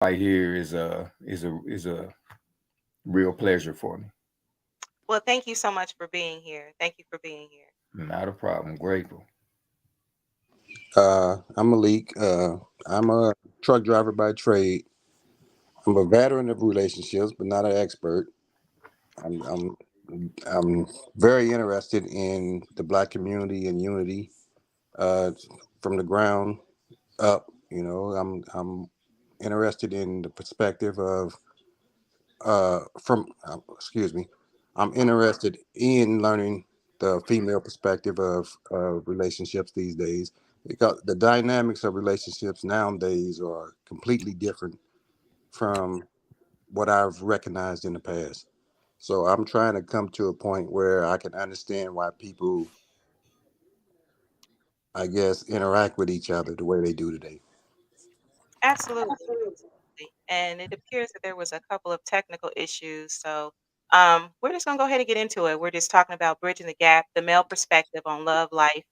right here is a real pleasure for me. Well, thank you so much for being here. Thank you for being here. Not a problem. Grateful. I'm Malik. I'm a truck driver by trade. I'm a veteran of relationships, but not an expert. I'm I'm I'm very interested in the black community and unity uh, from the ground up. I'm interested in the perspective of from excuse me. I'm interested in learning the female perspective of relationships these days because the dynamics of relationships nowadays are completely different from what I've recognized in the past. So I'm trying to come to a point where I can understand why people, I guess, interact with each other the way they do today. Absolutely. Absolutely. And it appears that there was a couple of technical issues. So we're just going to go ahead and get into it. We're just talking about bridging the gap, the male perspective on love, life,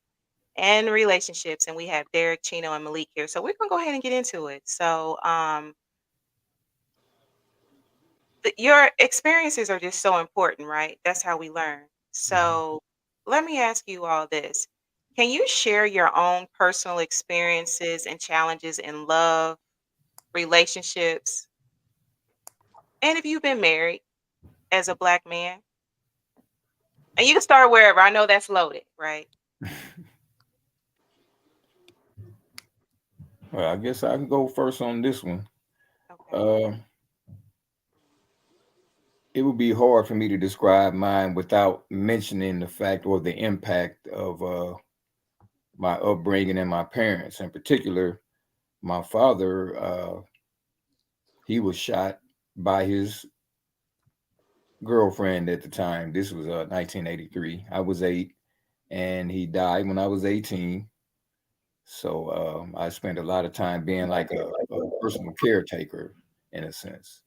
and relationships. And we have Derek, Chino, and Malik here. So we're going to go ahead and get into it. So your experiences are just so important, right? That's how we learn. So let me ask you all this. Can you share your own personal experiences and challenges in love, relationships, and if you've been married as a black man? And you can start wherever. I know that's loaded, right? Well, I guess I can go first on this one. Okay. Uh, it would be hard for me to describe mine without mentioning the fact or the impact of my upbringing and my parents. In particular, my father, he was shot by his girlfriend at the time. This was 1983. I was 8, and he died when I was 18. So I spent a lot of time being like a personal caretaker in a sense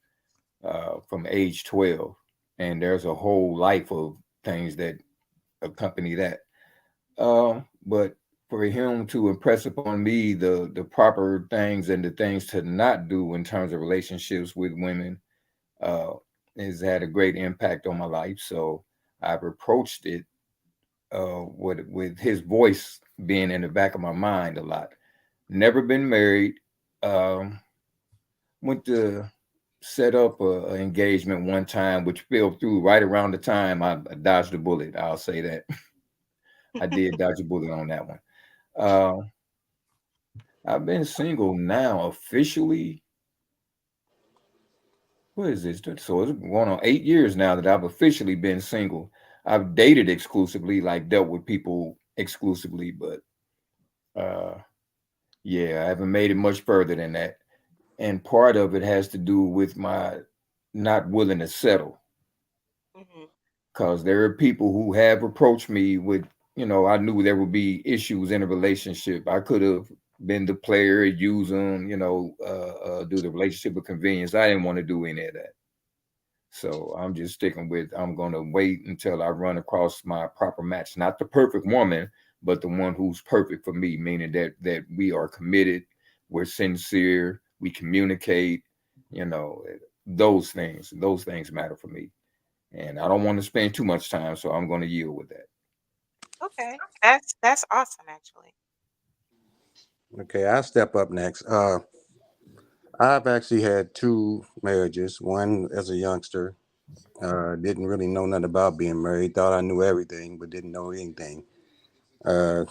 from age 12. And there's a whole life of things that accompany that. But for him to impress upon me the proper things and the things to not do in terms of relationships with women uh, has had a great impact on my life. So I've approached it with his voice being in the back of my mind a lot. Never been married. Um, went to set up a engagement one time, which fell through right around the time I dodged a bullet. I'll say that I did dodge a bullet on that one. Uh, I've been single now officially. What is this? So it's going on 8 years now that I've officially been single. I've dated exclusively, like dealt with people exclusively, but uh, yeah, I haven't made it much further than that. And part of it has to do with my not willing to settle, Hmm. because there are people who have approached me with, I knew there would be issues in a relationship. I could have been the player, use them, do the relationship of convenience. I didn't want to do any of that. So I'm just sticking with, I'm going to wait until I run across my proper match, not the perfect woman, but the one who's perfect for me, meaning that we are committed, we're sincere, we communicate, you know, those things matter for me. And I don't want to spend too much time, so I'm going to yield with that. Okay. That's awesome actually. Okay, I'll step up next. I've actually had two marriages. One as a youngster, didn't really know nothing about being married. Thought I knew everything, but didn't know anything. Uh,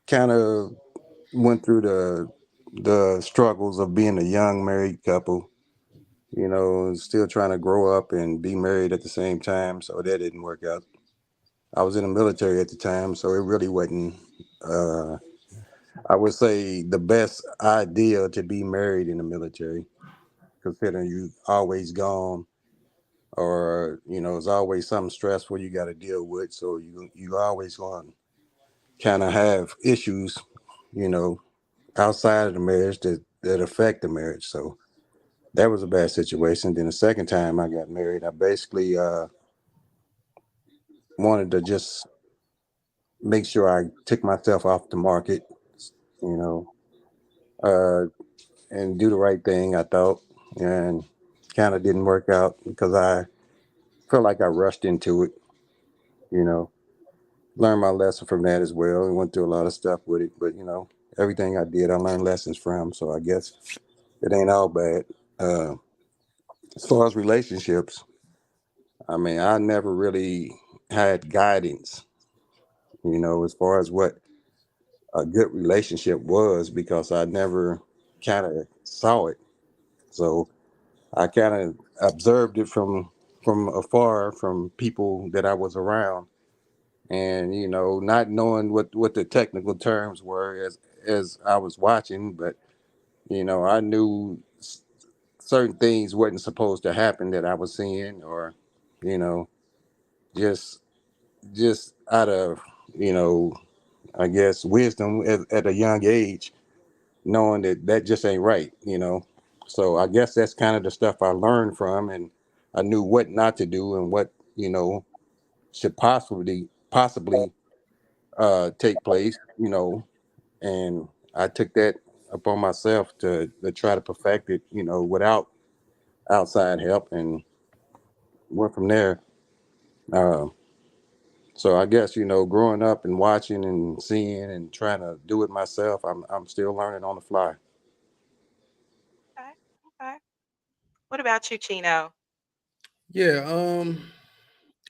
kind of went through the struggles of being a young married couple. Still trying to grow up and be married at the same time. So that didn't work out. I was in the military at the time, so it really wasn't. Uh, I would say the best idea to be married in the military, considering you always gone, or it's always something stressful you got to deal with. So you always going to kind of have issues, you know, outside of the marriage that affect the marriage. So that was a bad situation. Then the second time I got married, I basically wanted to just make sure I took myself off the market. You know, uh, and do the right thing, I thought, and kind of didn't work out because I felt like I rushed into it. You know, learned my lesson from that as well, and went through a lot of stuff with it. But everything I did, I learned lessons from. So I guess it ain't all bad. Uh, as far as relationships, I mean, I never really had guidance. As far as what a good relationship was, because I never kind of saw it. So I kind of observed it from afar, from people that I was around, and not knowing what the technical terms were as I was watching, but I knew certain things wasn't supposed to happen that I was seeing, or you know just just out of you know I guess wisdom at a young age, knowing that just ain't right. So I guess that's kind of the stuff I learned from, and I knew what not to do and what should possibly take place. And I took that upon myself to try to perfect it, without outside help, and went from there. Uh, so I guess growing up and watching and seeing and trying to do it myself, I'm still learning on the fly. Okay. Okay. What about you, Chino? Yeah,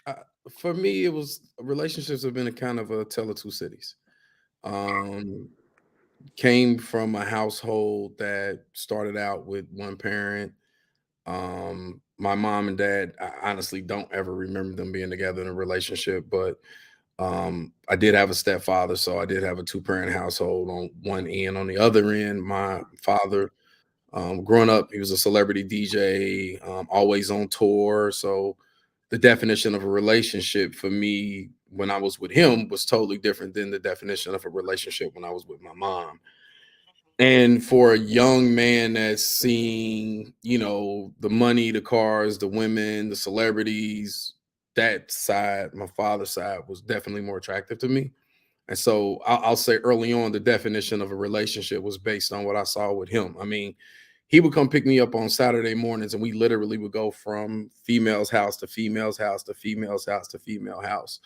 I, for me, it was relationships have been a kind of a tale of two cities. Um, Came from a household that started out with one parent. My mom and dad, I honestly don't ever remember them being together in a relationship, but I did have a stepfather, so I did have a two-parent household on one end. On the other end, my father, growing up, he was a celebrity DJ, always on tour. So the definition of a relationship for me when I was with him was totally different than the definition of a relationship when I was with my mom. And for a young man that's seeing, the money, the cars, the women, the celebrities, that side, my father's side, was definitely more attractive to me. And so I'll say early on, the definition of a relationship was based on what I saw with him. I mean, he would come pick me up on Saturday mornings, and we literally would go from female's house to female's house to female's house to female house.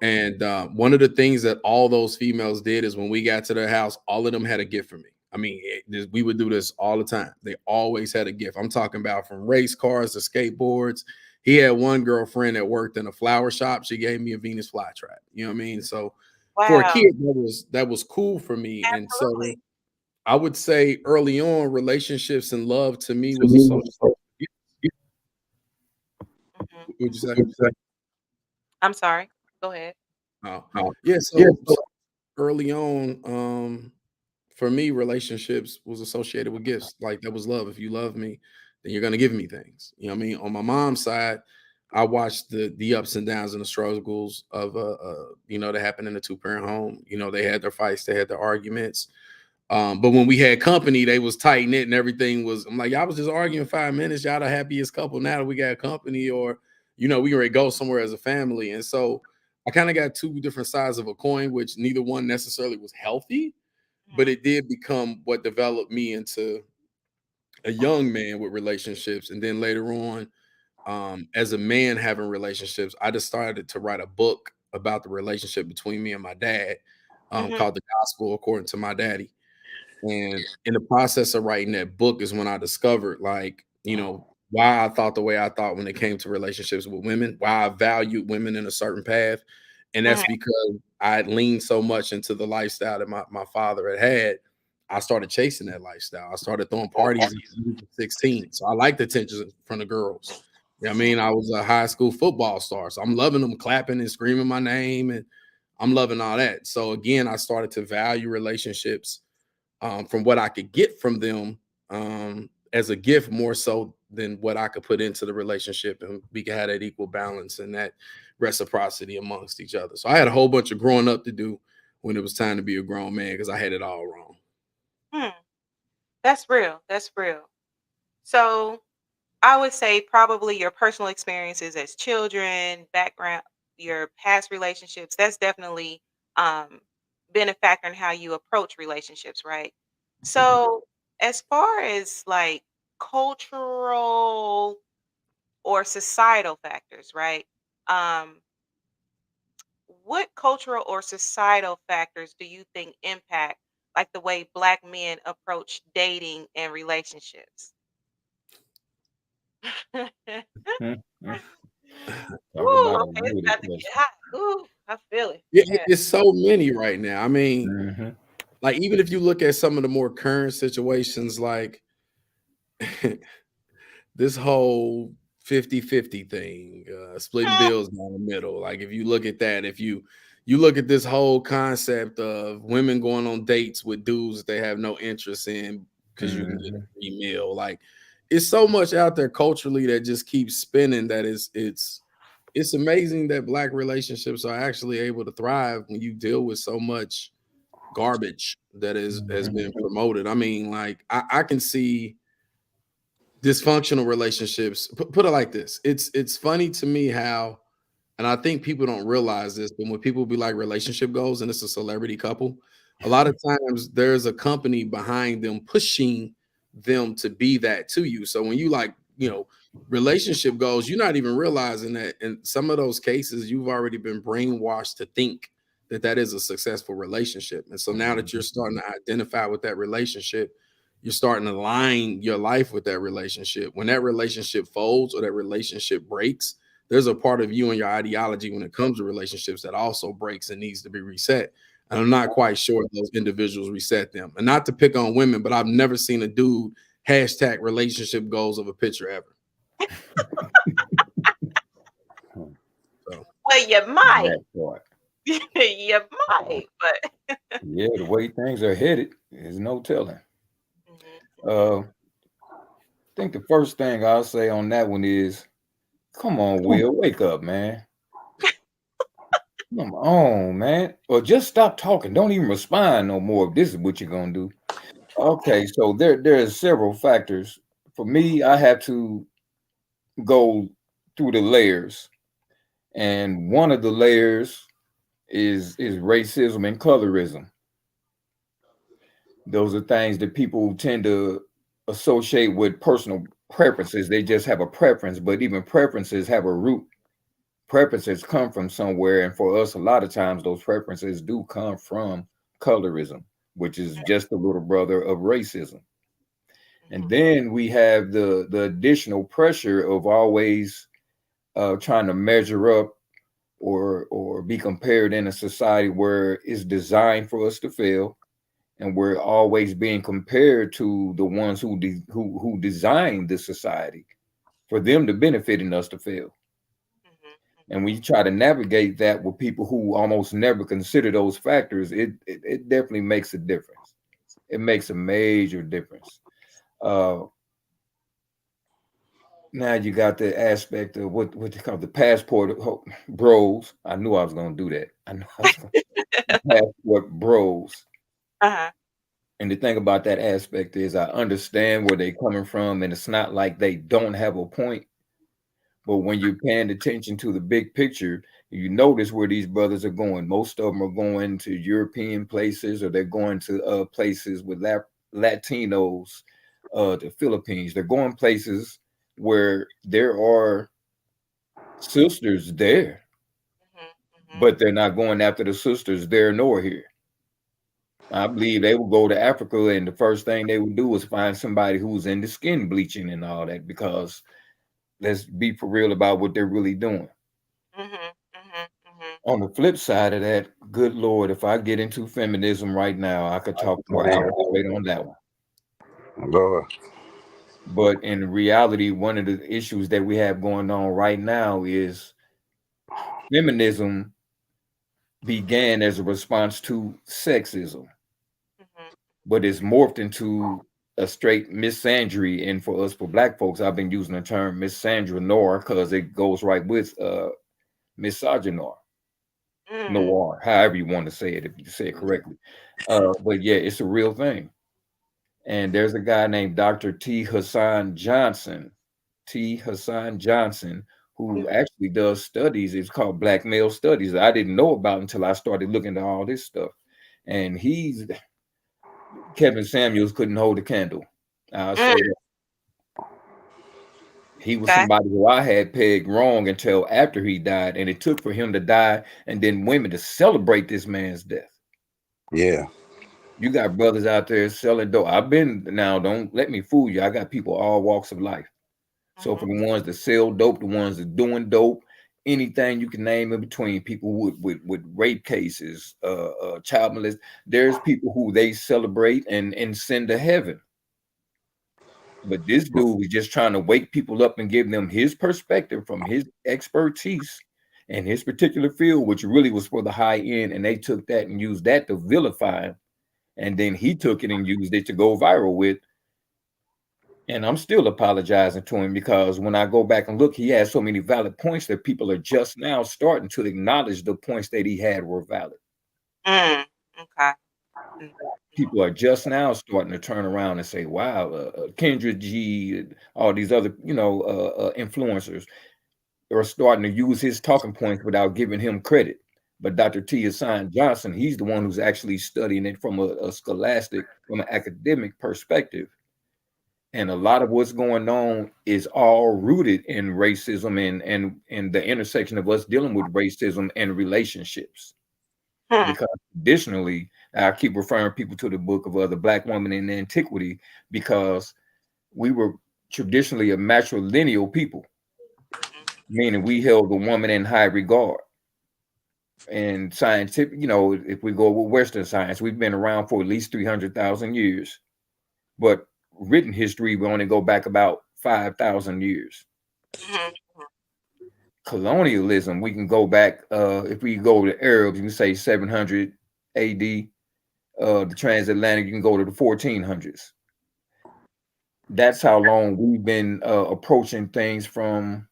Mhm. And one of the things that all those females did is when we got to their house, all of them had a gift for me. I mean, we would do this all the time. They always had a gift. I'm talking about from race cars to skateboards. He had one girlfriend that worked in a flower shop. She gave me a Venus flytrap. You know what I mean? So for a Wow. kid, that was cool for me. And so Absolutely. I would say early on, relationships and love to me To was me, associated. Mhm. Would you say? would say, I'm sorry. Go ahead. Oh, oh, yeah. yeah, So early on, for me, relationships was associated with gifts. Like that was love. If you love me, then you're gonna give me things. You know what I mean? On my mom's side, I watched the ups and downs and the struggles of that happened in a two-parent home. They had their fights, they had their arguments. But when we had company, they was tight knit and everything was. I'm like, y'all was just arguing 5 minutes. Y'all the happiest couple now that we got company, or we can ready to go somewhere as a family. And so I kind of got two different sides of a coin, which neither one necessarily was healthy, but Mhm. it did become what developed me into a young man with relationships. And then later on, as a man having relationships, I decided to write a book about the relationship between me and my dad, Mhm. called The Gospel According to My Daddy. And in the process of writing that book is when I discovered, like, why I thought the way I thought when it came to relationships with women, why I valued women in a certain path. And that's Mhm. because I had leaned so much into the lifestyle that my father had. I started chasing that lifestyle. I started throwing parties at the age of 16. So I liked the attention from the girls. You know what I mean? Mhm. I was a high school football star. So I'm loving them clapping and screaming my name. And I'm loving all that. So again, I started to value relationships from what I could get from them as a gift more so than what I could put into the relationship, and we could have that equal balance and that reciprocity amongst each other. So I had a whole bunch of growing up to do when it was time to be a grown man because I had it all wrong. Hmm. That's real. That's real. So I would say probably your personal experiences as children, background, your past relationships, that's definitely um, been a factor in how you approach relationships, right? Mhm. So as far as like cultural or societal factors, right? Um, what cultural or societal factors do you think impact like the way black men approach dating and relationships? Mhm, mhm. Talk Ooh, about a okay, it's loaded about to question. get hot. Ooh, I feel it. Yeah. It's so many right now. I mean, Mhm, like even if you look at some of the more current situations, like this whole 50-50 thing, splitting Mm, bills down the middle. Like if you look at that, if you look at this whole concept of women going on dates with dudes that they have no interest in because you can get a mhm, free meal. Like it's so much out there culturally that just keeps spinning that it's amazing that black relationships are actually able to thrive when you deal with so much garbage that has mhm, been promoted. I mean, like I can see dysfunctional relationships. Put it like this: it's funny to me how, and I think people don't realize this, but when people be like relationship goals and it's a celebrity couple, a lot of times there's a company behind them pushing them to be that to you. So when you like, relationship goals, you're not even realizing that in some of those cases, you've already been brainwashed to think that that is a successful relationship. And so now that you're starting to identify with that relationship, you're starting to align your life with that relationship. When that relationship folds or that relationship breaks, there's a part of you and your ideology when it comes to relationships that also breaks and needs to be reset. And I'm not quite sure if those individuals reset them. And not to pick on women, but I've never seen a dude hashtag relationship goals of a picture ever. mhm. So well, you might. That part. You might, but Yeah, the way things are headed, there's no telling. Mhm, mhm. I think the first thing I'll say on that one is, come on, Will, wake up, man. Come on, man. Or just stop talking. Don't even respond no more if this is what you're gonna do. Okay, so there are several factors. For me, I have to go through the layers. And one of the layers is racism and colorism. Those are things that people tend to associate with personal preferences. They just have a preference, but even preferences have a root. Preferences come from somewhere, and for us, a lot of times those preferences do come from colorism, which is just the little brother of racism. And Mhm, then we have the additional pressure of always trying to measure up or be compared in a society where it's designed for us to fail, and we're always being compared to the ones who designed the society for them to benefit in us to fail. mhm, And mhm, when you try to navigate that with people who almost never consider those factors, it definitely makes a difference. It makes a major difference. Uh, Now you got the aspect of what they call the passport bros. I knew I was going to do that. I knew I was going to passport bros. uh-huh. And the thing about that aspect is I understand where they're coming from, and it's not like they don't have a point. But when you're paying attention to the big picture, you notice where these brothers are going. Most of them are going to European places, or they're going to places with Latinos, the Philippines. They're going places where there are sisters there, Mhm, mhm, but they're not going after the sisters there nor here. I believe they would go to Africa, and the first thing they would do is find somebody who's into skin bleaching and all that, because let's be for real about what they're really doing. mhm, mhm, mhm. On the flip side of that, good Lord, if I get into feminism right now, I could talk for hours straight on that one. Lord. But in reality, one of the issues that we have going on right now is feminism began as a response to sexism, Mhm, but it's morphed into a straight misandry. And for us, for Black folks, I've been using the term misandra noir because it goes right with misogynoir, mm, noir, however you want to say it, if you say it correctly. But yeah, it's a real thing. And there's a guy named Dr. T. Hassan Johnson, who mhm, actually does studies. It's called Black Male Studies. I didn't know about until I started looking at all this stuff. And he's Kevin Samuels couldn't hold a candle. I'll Mm, say that. He was okay. somebody who I had pegged wrong until after he died, and it took for him to die and then women to celebrate this man's death. Yeah. You got brothers out there selling dope. I've been now, don't let me fool you. I got people all walks of life. So for Mhm. the ones that sell dope, the ones that doing dope, anything you can name in between, people with rape cases, child molest, there's people who they celebrate and send to heaven. But this dude was just trying to wake people up and give them his perspective from his expertise and his particular field, which really was for the high end. And they took that and used that to vilify him. And then he took it and used it to go viral with. And I'm still apologizing to him because when I go back and look, he has so many valid points that people are just now starting to acknowledge the points that he had were valid. Mm, okay. Mhm, mhm, People are just now starting to turn around and say, wow, Kendra G, all these other, influencers are starting to use his talking points without giving him credit. But Dr. T. Hassan Johnson, he's the one who's actually studying it from a scholastic, from an academic perspective. And a lot of what's going on is all rooted in racism and the intersection of us dealing with racism and relationships. hmm, Because traditionally, I keep referring people to the book of the Black Woman in Antiquity, because we were traditionally a matrilineal people, meaning we held the woman in high regard. And scientific, if we go with Western science, we've been around for at least 300,000 years. But written history, we only go back about 5,000 years. mhm, Colonialism, we can go back, if we go to Arabs, you can say 700 AD. The transatlantic, you can go to the 1400s. That's how long we've been approaching things from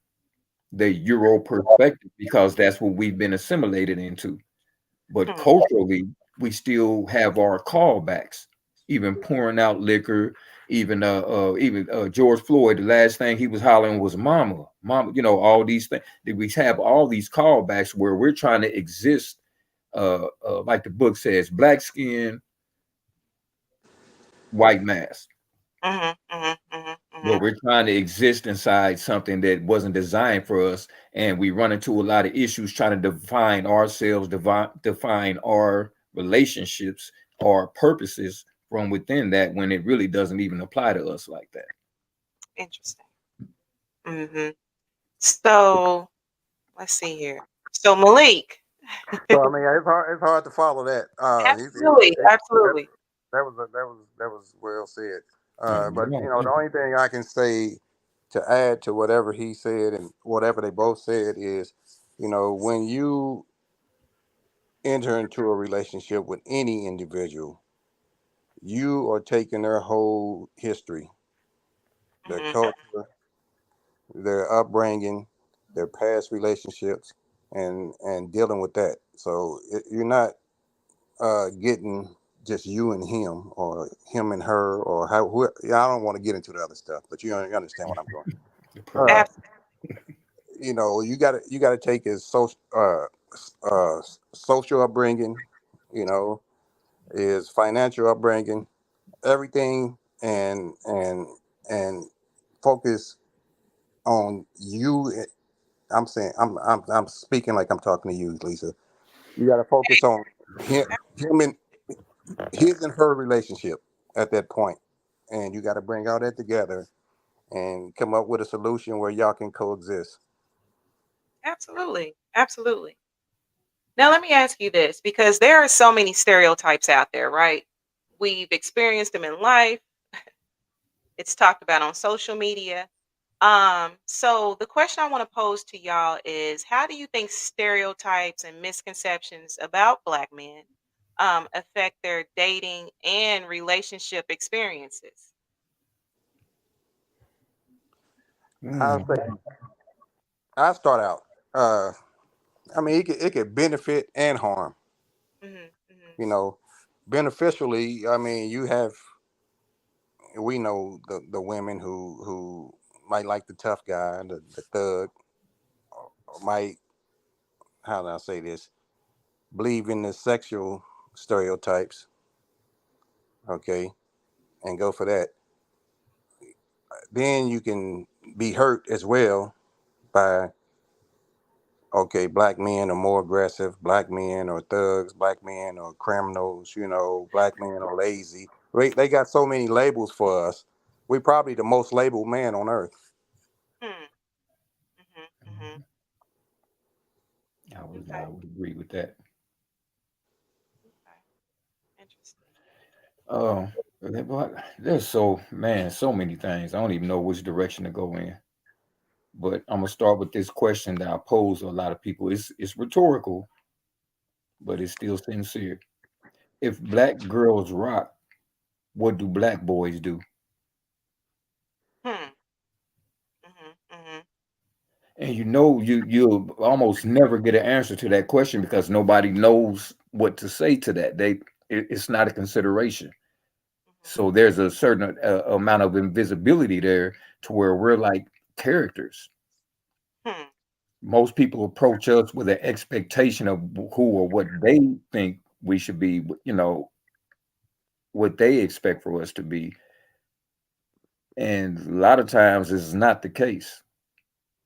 the Euro perspective, because that's what we've been assimilated into. But mhm, culturally, we still have our callbacks, even pouring out liquor, even George Floyd. The last thing he was hollering was "Mama, Mama." All these things. We have all these callbacks where we're trying to exist, like the book says, black skin, white mask, mhm, mhm, mhm, where mhm. we're trying to exist inside something that wasn't designed for us, and we run into a lot of issues trying to define ourselves, define our relationships, our purposes from within that, when it really doesn't even apply to us like that. Interesting. Hmm. So let's see here. So Malik, So I mean, it's hard to follow that. absolutely, That, absolutely. that was well said. But No, the only thing I can say to add to whatever he said and whatever they both said is, when you enter into a relationship with any individual, you are taking their whole history, their Hmm. culture, their upbringing, their past relationships, and dealing with that. So you're not getting just you and him, or him and her, or how. I don't want to get into the other stuff, but you understand what I'm going. the Uh, purpose. Absolutely. you got to take his social upbringing, you know, his financial upbringing, everything, and focus on you. I'm saying I'm speaking like I'm talking to you, Lisa. You got to focus on him and his and her relationship at that point, and you got to bring all that together and come up with a solution where y'all can coexist. Absolutely. Absolutely. Now let me ask you this, because there are so many stereotypes out there, right? We've experienced them in life. It's talked about on social media. So the question I want to pose to y'all is, how do you think stereotypes and misconceptions about Black men affect their dating and relationship experiences? I'll Mm, say I start out. Uh, I mean, it could benefit and harm. Hmm. Hmm. You know, beneficially, I mean, we know the women who might like the tough guy, the thug, or might, how do I say this, believe in the sexual stereotypes. okay, and go for that. Then you can be hurt as well by, okay, black men are more aggressive, black men are thugs, black men are criminals, black men are lazy. They got so many labels for us. We probably the most labeled man on earth. Hmm. Mhm. Mhm. I Okay. would agree with that. Okay. Interesting. Uh, but there's so many things. I don't even know which direction to go in. But I'm gonna start with this question that I pose to a lot of people. It's rhetorical, but it's still sincere. If black girls rock, what do black boys do? Hmm. Mhm. Mhm. And you'll almost never get an answer to that question because nobody knows what to say to that. It's not a consideration. Mhm. So there's a certain amount of invisibility there to where we're like characters. Hmm. Most people approach us with an expectation of who or what they think we should be, what they expect for us to be. And a lot of times this is not the case.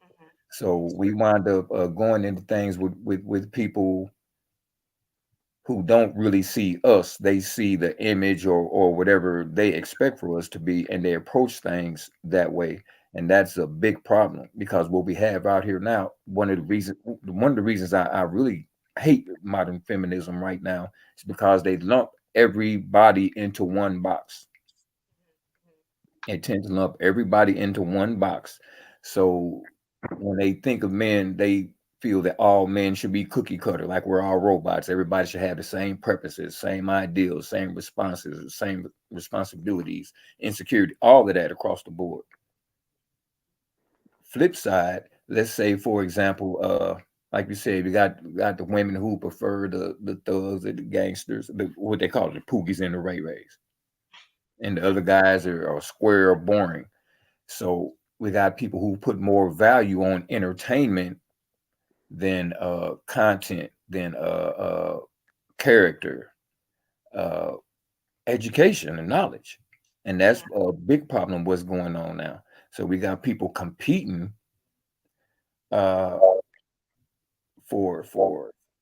Mhm. So we wind up going into things with people who don't really see us. They see the image or whatever they expect for us to be, and they approach things that way. And that's a big problem because what we have out here now, one of the reasons I really hate modern feminism right now is because they lump everybody into one box. Mhm. They tend to lump everybody into one box. So when they think of men, they feel that all men should be cookie cutter, like we're all robots. Everybody should have the same purposes, same ideals, same responses, same responsibilities, insecurity, all of that across the board. Flip side, let's say for example, like you said, we got the women who prefer the thugs and the gangsters, what they call it, the poogies and the ray rays, and the other guys are square or boring. So we got people who put more value on entertainment than content, than character, uh, education, and knowledge. And that's Mhm. a big problem what's going on now. So we got people competing uh, for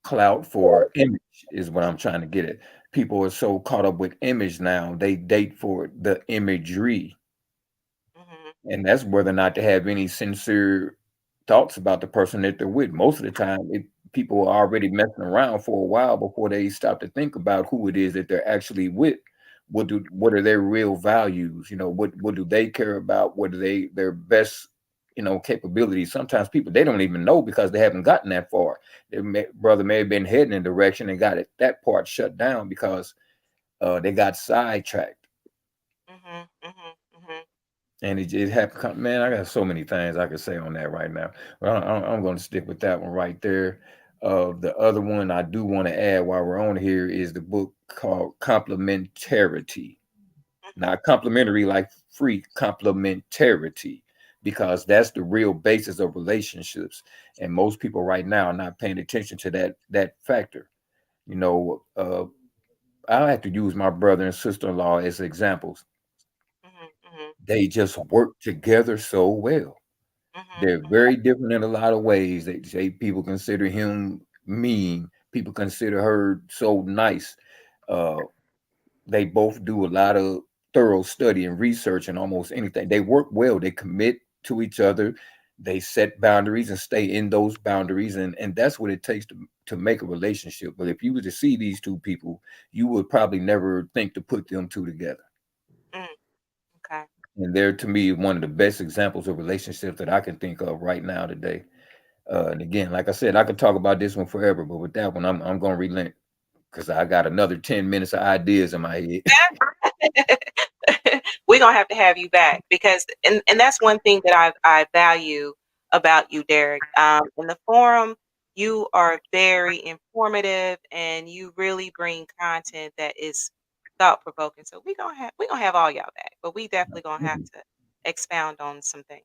clout, for image is what I'm trying to get at. People are so caught up with image now, they date for the imagery. Mhm. And that's whether or not they have any sincere thoughts about the person that they're with. Most of the time, people are already messing around for a while before they stop to think about who it is that they're actually with. What are their real values? What do they care about? What are their best, capabilities? Sometimes people they don't even know because they haven't gotten that far. Brother may have been heading in a direction and got that part shut down because they got sidetracked. Mhm. Mhm. Mhm. And it happened. Man, I got so many things I could say on that right now, but I'm going to stick with that one right there. The other one I do want to add while we're on here is the book called Complementarity. Mhm. Not complimentary like free, complementarity, because that's the real basis of relationships. And most people right now are not paying attention to that factor. You know, I have to use my brother and sister-in-law as examples. Mhm. Mhm. They just work together so well. Mhm. They're Mhm. very different in a lot of ways. They say people consider him mean. People consider her so nice. Uh, they both do a lot of thorough study and research and almost anything. They work well. They commit to each other. They set boundaries and stay in those boundaries, and that's what it takes to make a relationship. But if you were to see these two people, you would probably never think to put them two together. Mm. Okay. And they're to me one of the best examples of relationships that I can think of right now today. And again, like I said, I could talk about this one forever, but with that one, I'm gonna relent because I got another 10 minutes of ideas in my head. We're gonna have to have you back because and that's one thing that I value about you, Derek. In the forum, you are very informative and you really bring content that is thought provoking. So we're gonna have all y'all back, but we definitely gonna have to expound on some things.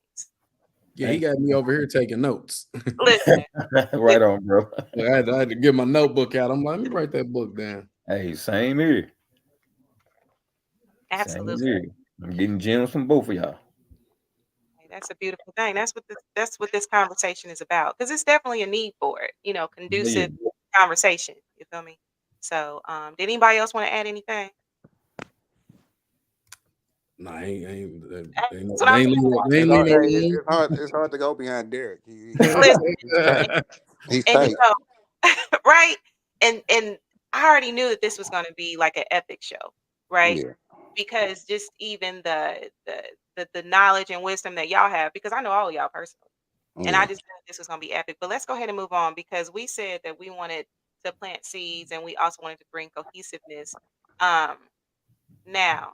Yeah, he Thank got me over here taking notes. Listen, you. we Right on, bro. I had to get my notebook out. I'm like, let me write that book down. Hey, same here. Same Absolutely. here. I'm getting gems from both of y'all. Hey, that's a beautiful thing. That's what this conversation is about. Because it's definitely a need for it, Yeah. conducive conversation. You feel me? So, did anybody else want to add anything? Nah, That's what I'm they ain't leaving, they It's ain't hard. leaving Hey, no it's hard to go behind Derek. listen, He's tight. He's and tight. right? And I already knew that this was going to be like an epic show, right? Yeah. Because just even the knowledge and wisdom that y'all have, because I know all of y'all personally, and I Yeah. just knew this was going to be epic. But let's go ahead and move on because we said that we wanted to plant seeds and we also wanted to bring cohesiveness. Um, now,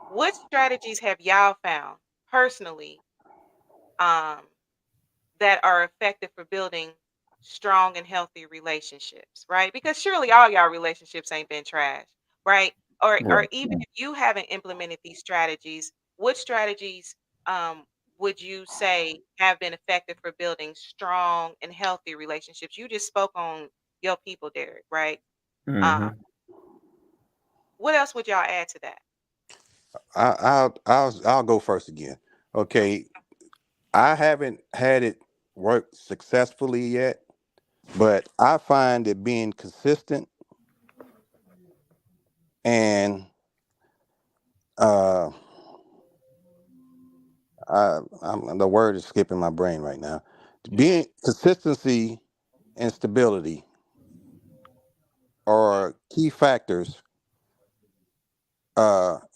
what strategies have y'all found personally? Um, that are effective for building strong and healthy relationships, right? Because surely all y'all relationships ain't been trash, right? Or Right. even if you haven't implemented these strategies, what strategies would you say have been effective for building strong and healthy relationships? You just spoke on your people, Derek, right? Um, Hmm. what else would y'all add to that? I'll go first again. Okay. I haven't had it work successfully yet, but I find that being consistent and uh, the word is skipping my brain right now. Mhm, Being consistency and stability mhm, are key factors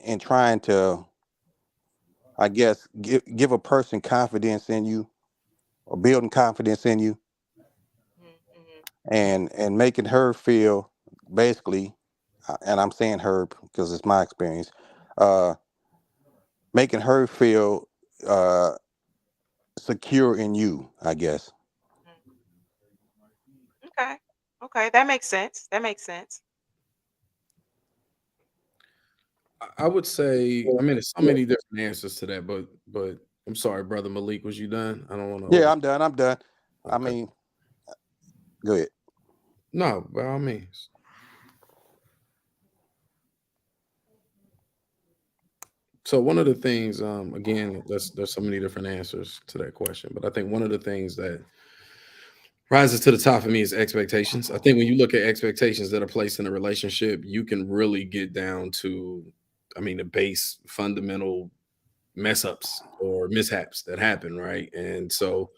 in trying to, I guess, give a person confidence in you or building confidence in you, mhm, mhm, and making her feel basically, and I'm saying her because it's my experience, uh, making her feel uh, secure in you, I guess. mhm. Okay. Okay, that makes sense. That makes sense. I would say, I mean, there's so many different answers to that, but I'm sorry, brother Malik, was you done? I don't want to Yeah, over. I'm done. I'm done. I Okay, mean, go ahead. no, by all means. So one of the things, again, there's so many different answers to that question, but I think one of the things that rises to the top for me is expectations. I think when you look at expectations that are placed in a relationship, you can really get down to, I mean, the base fundamental mess ups or mishaps that happen, right? And so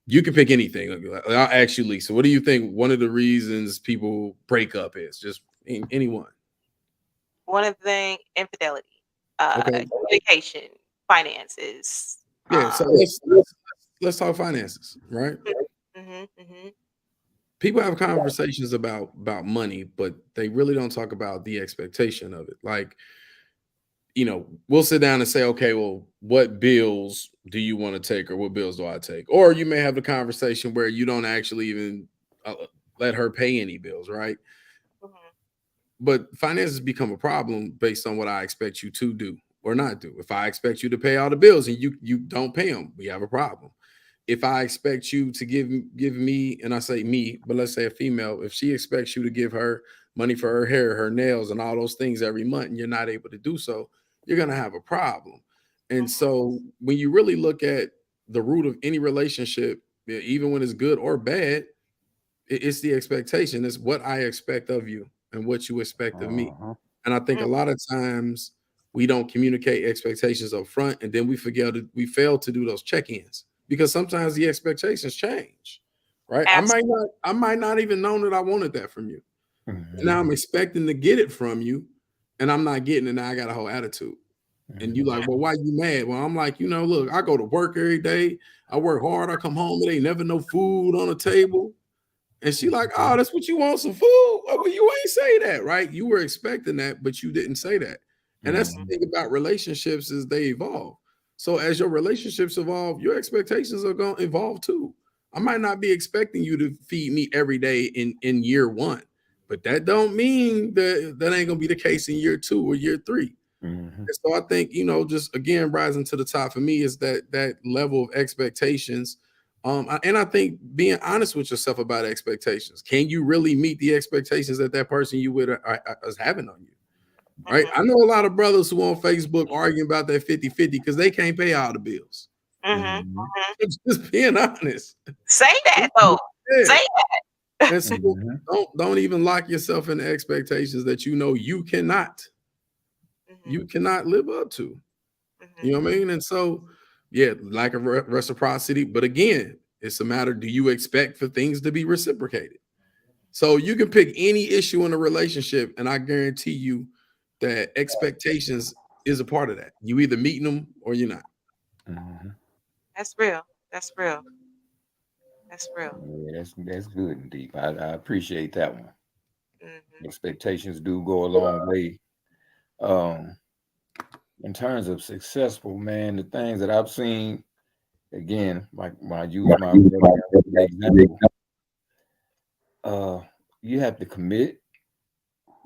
you can pick anything. I'll ask you, Lisa, what do you think one of the reasons people break up is? Just anyone. One of the thing, infidelity, Okay. communication, finances. Yeah. So Um, let's talk finances, right? mhm, mhm, People have conversations about money, but they really don't talk about the expectation of it. Like, we'll sit down and say, okay, well, what bills do you want to take, or what bills do I take? Or you may have the conversation where you don't actually even let her pay any bills, right? mhm, But finances become a problem based on what I expect you to do or not do. If I expect you to pay all the bills and you don't pay them, we have a problem. If I expect you to give me, and I say me, but let's say a female, if she expects you to give her money for her hair, her nails, and all those things every month, and you're not able to do so, you're gonna have a problem. And mhm. so when you really look at the root of any relationship, even when it's good or bad, it's the expectation. It's what I expect of you and what you expect of me. Uh-huh. And I think Mm, a lot of times we don't communicate expectations up front, and then we fail to do those check-ins because sometimes the expectations change. Right. absolutely. I might not even know that I wanted that from you. And now Hmm. I'm expecting to get it from you, and I'm not getting it. Now I got a whole attitude. And you Hmm. like, well, why you mad? Well, I'm like, look, I go to work every day. I work hard. I come home, it ain't never no food on the table. And she like, oh, that's what you want, some food? Well, you ain't say that, right? You were expecting that, but you didn't say that. And that's Mhm. the thing about relationships is they evolve. So as your relationships evolve, your expectations are going to evolve too. I might not be expecting you to feed me every day in year one, but that don't mean that ain't gonna be the case in year two or year three. Hmm. And so I think, just again rising to the top for me is that level of expectations. And I think being honest with yourself about expectations. Can you really meet the expectations that person you with is having on you? right? Mhm. I know a lot of brothers who on Facebook arguing about that 50-50 because they can't pay all the bills. Mhm. Mhm. Mhm. Just being honest. Say that though. Yeah. Say that. And so Mhm. don't even lock yourself in the expectations that you know you cannot Mhm. live up to. You Mhm. know what I mean? And so, yeah, lack of reciprocity. But again, it's a matter, do you expect for things to be reciprocated? So you can pick any issue in a relationship, and I guarantee you that expectations is a part of that. You either meeting them or you're not. Mhm. That's real. That's real. That's real. Yeah, that's good and deep. I appreciate that one. Mhm. Expectations do go a long way. Um, in terms of successful, man, the things that I've seen, again, like when I use my brother as an example, uh, you have to commit.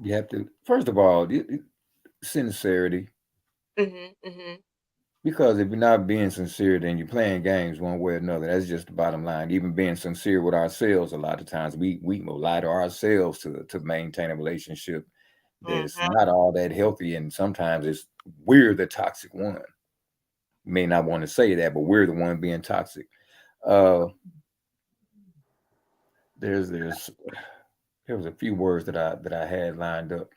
You have to, first of all, sincerity. Mhm. Mhm. Because if you're not being sincere, then you're playing games one way or another. That's just the bottom line. Even being sincere with ourselves, a lot of times we will lie to ourselves to maintain a relationship that's Mhm. not all that healthy, and sometimes we're the toxic one. You may not want to say that, but we're the one being toxic. Uh, there's there was a few words that I had lined up.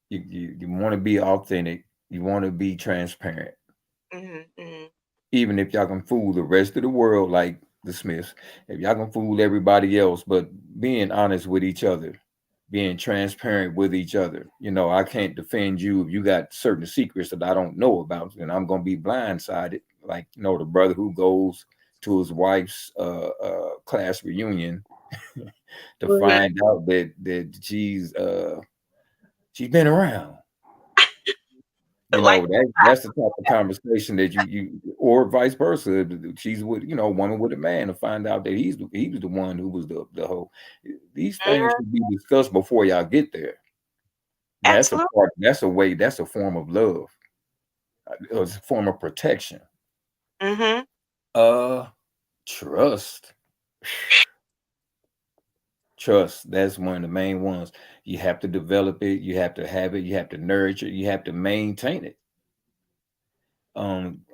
You want to be authentic. You want to be transparent. Mhm. Mhm. Even if y'all can fool the rest of the world like the Smiths, if y'all can fool everybody else, but being honest with each other, being transparent with each other. I can't defend you if you got certain secrets that I don't know about, and I'm gonna be blindsided. Like, the brother who goes to his wife's class reunion to Mhm. find out that she's been around. Like, That's the type of conversation that or vice versa. She's with, a woman with a man to find out that he was the one who was the whole. These things mhm. should be discussed before y'all get there. That's a Absolutely. part. That's a way. That's a form of love. It's a form of protection. Mhm. Uh, trust. Trust. That's one of the main ones. You have to develop it. You have to have it. You have to nurture it. You have to maintain it. Um,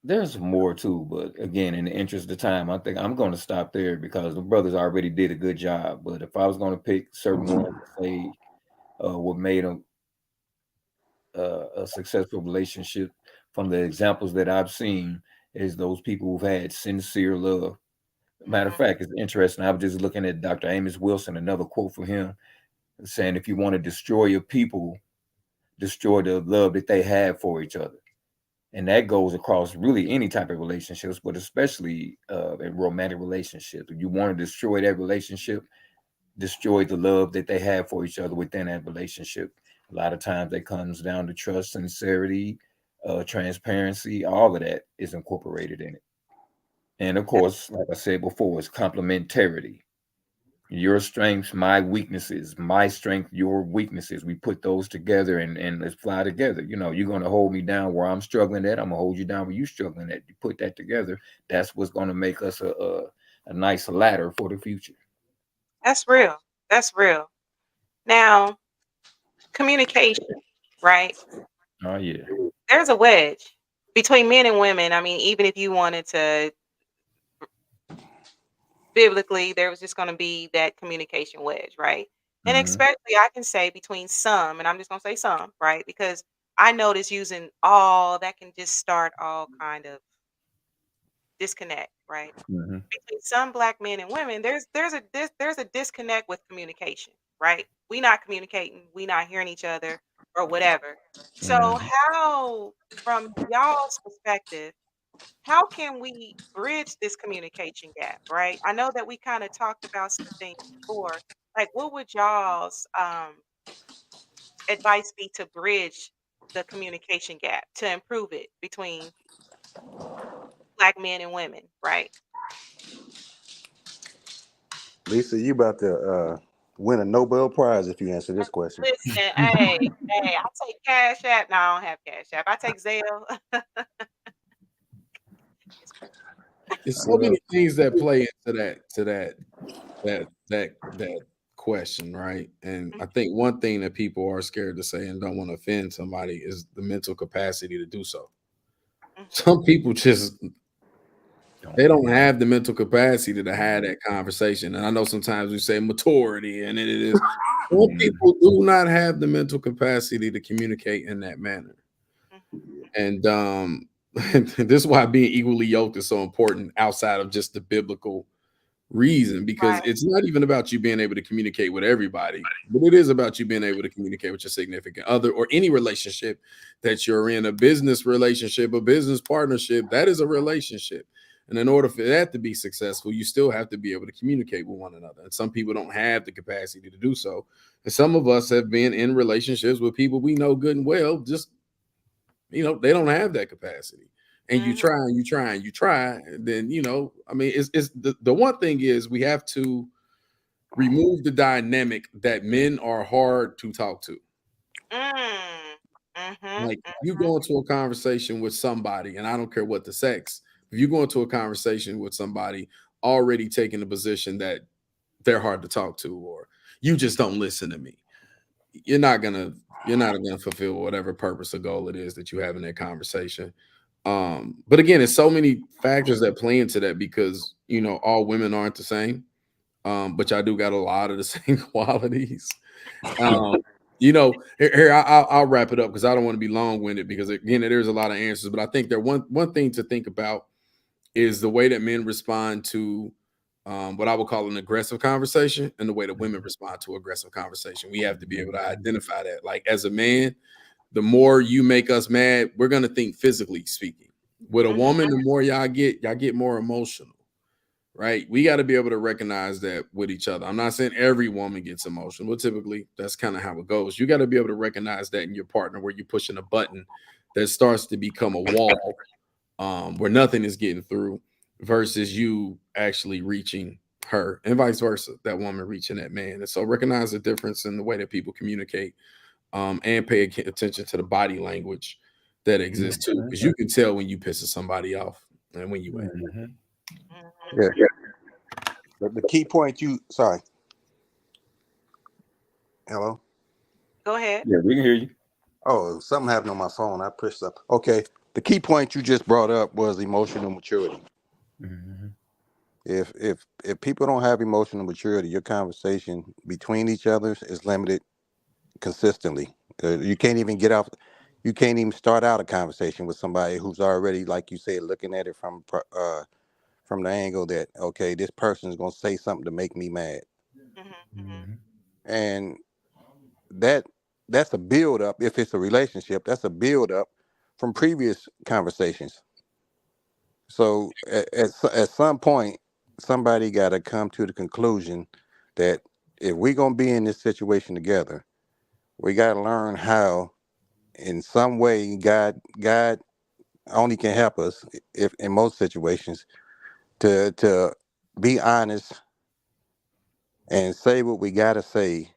There's more too, but again, in the interest of time, I think I'm going to stop there because the brothers already did a good job. But if I was going to pick certain ones to say what made them a successful relationship from the examples that I've seen, is those people who've had sincere love. Matter of Mhm. fact, it's interesting. I was just looking at Dr. Amos Wilson, another quote from him saying, "If you want to destroy your people, destroy the love that they have for each other." And that goes across really any type of relationships, but especially in romantic relationships. If you want to destroy that relationship, destroy the love that they have for each other within that relationship. A lot of times that comes down to trust, sincerity, transparency. All of that is incorporated in it. And of course, like I said before, it's complementarity. Your strengths, my weaknesses, my strength, your weaknesses. We put those together and let's fly together. You're gonna hold me down where I'm struggling at. I'm gonna hold you down where you're struggling at. You put that together. That's what's gonna make us a nice ladder for the future. That's real. That's real. Now, communication, right? Oh yeah. There's a wedge between men and women. I mean, even if you wanted to biblically, there was just going to be that communication wedge, right? And Hmm. especially, I can say between some, and I'm just going to say some, right? Because I notice using all that can just start all kind of disconnect, right? Hmm. Between some black men and women, there's a disconnect with communication, right? We not communicating, we not hearing each other or whatever. So Hmm. how, from y'all's perspective, how can we bridge this communication gap, right? I know that we kind of talked about some things before. Like, what would y'all's advice be to bridge the communication gap to improve it between black men and women, right? Lisa, you about to win a Nobel Prize if you answer this question. Listen, hey, I take Cash App. No, I don't have Cash App. I take Zelle. It's cool. It's so Well, many things that play into that question. question, right? And Mhm, I think one thing that people are scared to say and don't want to offend somebody is the mental capacity to do so. mhm, Some people just Don't. they don't have the mental capacity to have that conversation. And I know sometimes we say maturity, and it is some Mhm. people do not have the mental capacity to communicate in that manner. mhm. And this is why being equally yoked is so important outside of just the biblical reason, because Right. it's not even about you being able to communicate with everybody, but it is about you being able to communicate with your significant other or any relationship that you're in. A business relationship, a business partnership, that is a relationship. And in order for that to be successful, you still have to be able to communicate with one another. And some people don't have the capacity to do so. And some of us have been in relationships with people we know good and well, just they don't have that capacity. And you Mhm, try and you try and you try, and then I mean, it's the one thing is we have to remove the dynamic that men are hard to talk to. mm, mhm, Like you mhm, go into a conversation with somebody, and I don't care what the sex, if you go into a conversation with somebody already taking the position that they're hard to talk to, or you just don't listen to me, you're not gonna you're not gonna fulfill whatever purpose or goal it is that you have in that conversation. But again, it's so many factors that play into that because all women aren't the same. But y'all do got a lot of the same qualities. Um, here I'll wrap it up because I don't want to be long winded because again, there's a lot of answers. But I think that one thing to think about is the way that men respond to what I would call an aggressive conversation and the way that women respond to aggressive conversation. We have to be able to identify that. Like as a man, the more you make us mad, we're gonna think physically speaking. With a mhm, woman, the more y'all get more emotional, right? We got to be able to recognize that with each other. I'm not saying every woman gets emotional, but typically that's kind of how it goes. You got to be able to recognize that in your partner where you're pushing a button that starts to become a wall, where nothing is getting through, versus you actually reaching her, and vice versa, that woman reaching that man. And so recognize the difference in the way that people communicate, and pay attention to the body language that exists too, because you can tell when you pissing somebody off and when you ain't. Mhm. mhm. Yeah. The key point you sorry. Hello. Go ahead. Yeah, we can hear you. Oh, something happened on my phone. I pushed up. Okay. The key point you just brought up was emotional maturity. Mhm. If people don't have emotional maturity, your conversation between each others is limited consistently. You can't even get off. You can't even start out a conversation with somebody who's already, like you said, looking at it from the angle that okay, this person is gonna say something to make me mad, Mhm, mhm, Mhm. and that that's a build up. If it's a relationship, that's a build up from previous conversations. So at some point, somebody got to come to the conclusion that if we're gonna be in this situation together, we got to learn how, in some way, God only can help us if in most situations to be honest and say what we got to say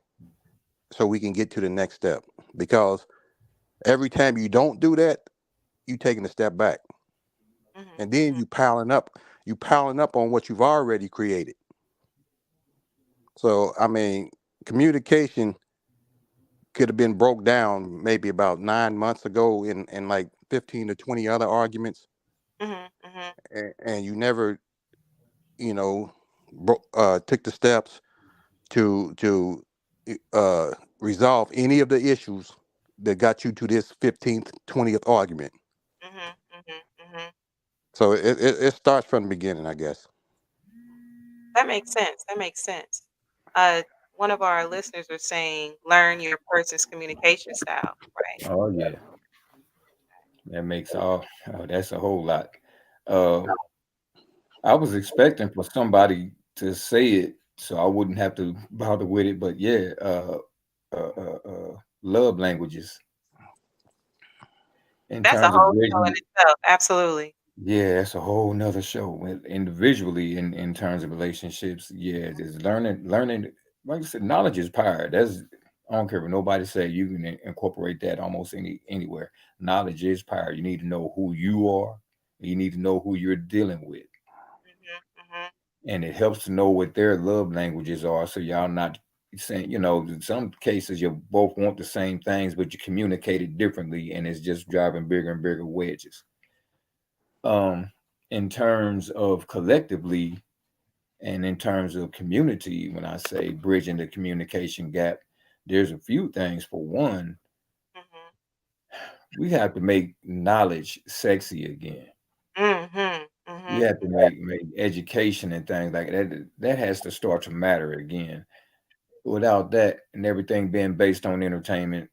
so we can get to the next step. Because every time you don't do that, you taking a step back, mhm, and then mhm. you piling up on what you've already created. So I mean, communication could have been broke down maybe about 9 months ago in like 15 to 20 other arguments, Mhm, mhm, and you never, you know, took the steps to resolve any of the issues that got you to this 15th, 20th argument. mhm, mhm, mhm. So it starts from the beginning, I guess. That makes sense. That makes sense. Uh, one of our listeners was saying, learn your person's communication style, right? Oh yeah, that makes all. Oh, that's a whole lot. Uh, I was expecting for somebody to say it so I wouldn't have to bother with it. But yeah, love languages in That's a terms of whole show in bridging. itself. Absolutely. Yeah, that's a whole nother show. Individually, in terms of relationships, yeah, just learning. Like I said, knowledge is power. That's I don't care what nobody say. You can incorporate that almost anywhere. Knowledge is power. You need to know who you are. You need to know who you're dealing with, Mhm, mhm, and it helps to know what their love languages are, so y'all not. saying, in some cases you both want the same things, but you communicate it differently, and it's just driving bigger and bigger wedges. Um, in terms of collectively and in terms of community, when I say bridging the communication gap, there's a few things. For one, Mhm. we have to make knowledge sexy again. Mhm. We Mhm. have to make education and things like that. That has to start to matter again. Without that and everything being based on entertainment,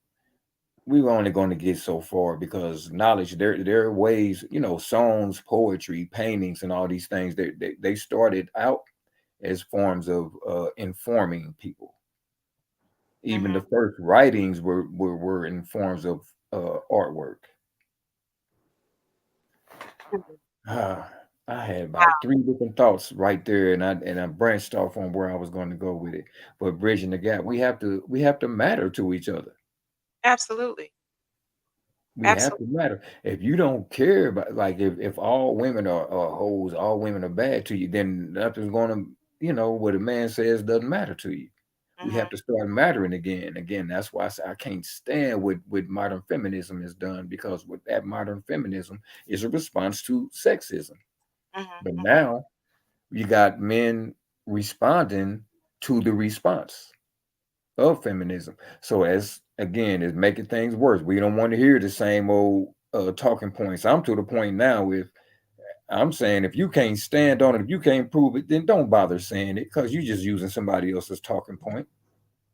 we were only going to get so far because knowledge, there are ways, songs, poetry, paintings, and all these things. They started out as forms of informing people. Even the Mhm. first writings were in forms of artwork. Mhm. Ah, I had about Wow. three different thoughts right there, and I branched off on where I was going to go with it. But bridging the gap, we have to matter to each other. Absolutely. We have Absolutely. to matter. If you don't care about, like, if all women are hoes, all women are bad to you, then nothing's going to, what a man says doesn't matter to you. We have Mhm. to start mattering again. Again, that's why I say I can't stand what modern feminism has done, because with that modern feminism is a response to sexism. Mhm. But Mhm. now you got men responding to the response of feminism. So as again, is making things worse. We don't want to hear the same old talking points. I'm to the point now with I'm saying if you can't stand on it, if you can't prove it, then don't bother saying it because you're just using somebody else's talking point.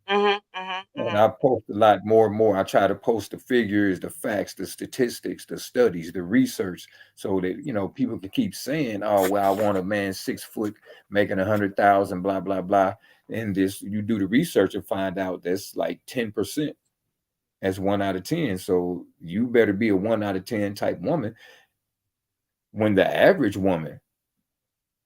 Mhm. Mhm. And Mhm. I post a lot more and more. I try to post the figures, the facts, the statistics, the studies, the research, so that people can keep saying, "Oh, well, I want a man 6 foot making 100,000, blah blah blah." And this, you do the research and find out that's like 10%. That's 1 out of 10. So you better be a 1 out of 10 type woman when the average woman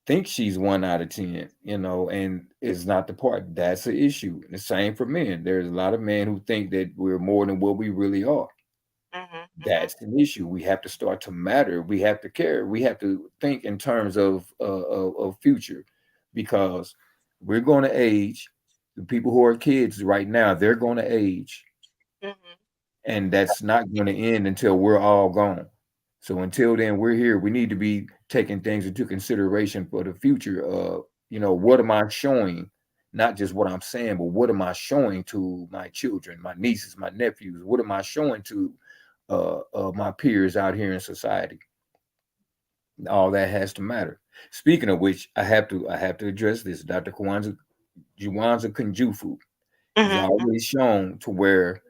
thinks she's 1 out of 10, and is not the part. That's an issue. The same for men. There's a lot of men who think that we're more than what we really are. Mhm. Mhm. That's an issue. We have to start to matter. We have to care. We have to think in terms of future, because we're going to age. The people who are kids right now, they're going to age, Mhm. and that's not going to end until we're all gone. So until then, we're here. We need to be taking things into consideration for the future. What am I showing? Not just what I'm saying, but what am I showing to my children, my nieces, my nephews? What am I showing to my peers out here in society? All that has to matter. Speaking of which, I have to address this. Dr. Juwanza Kunjufu is Mhm. Mhm. always shown to where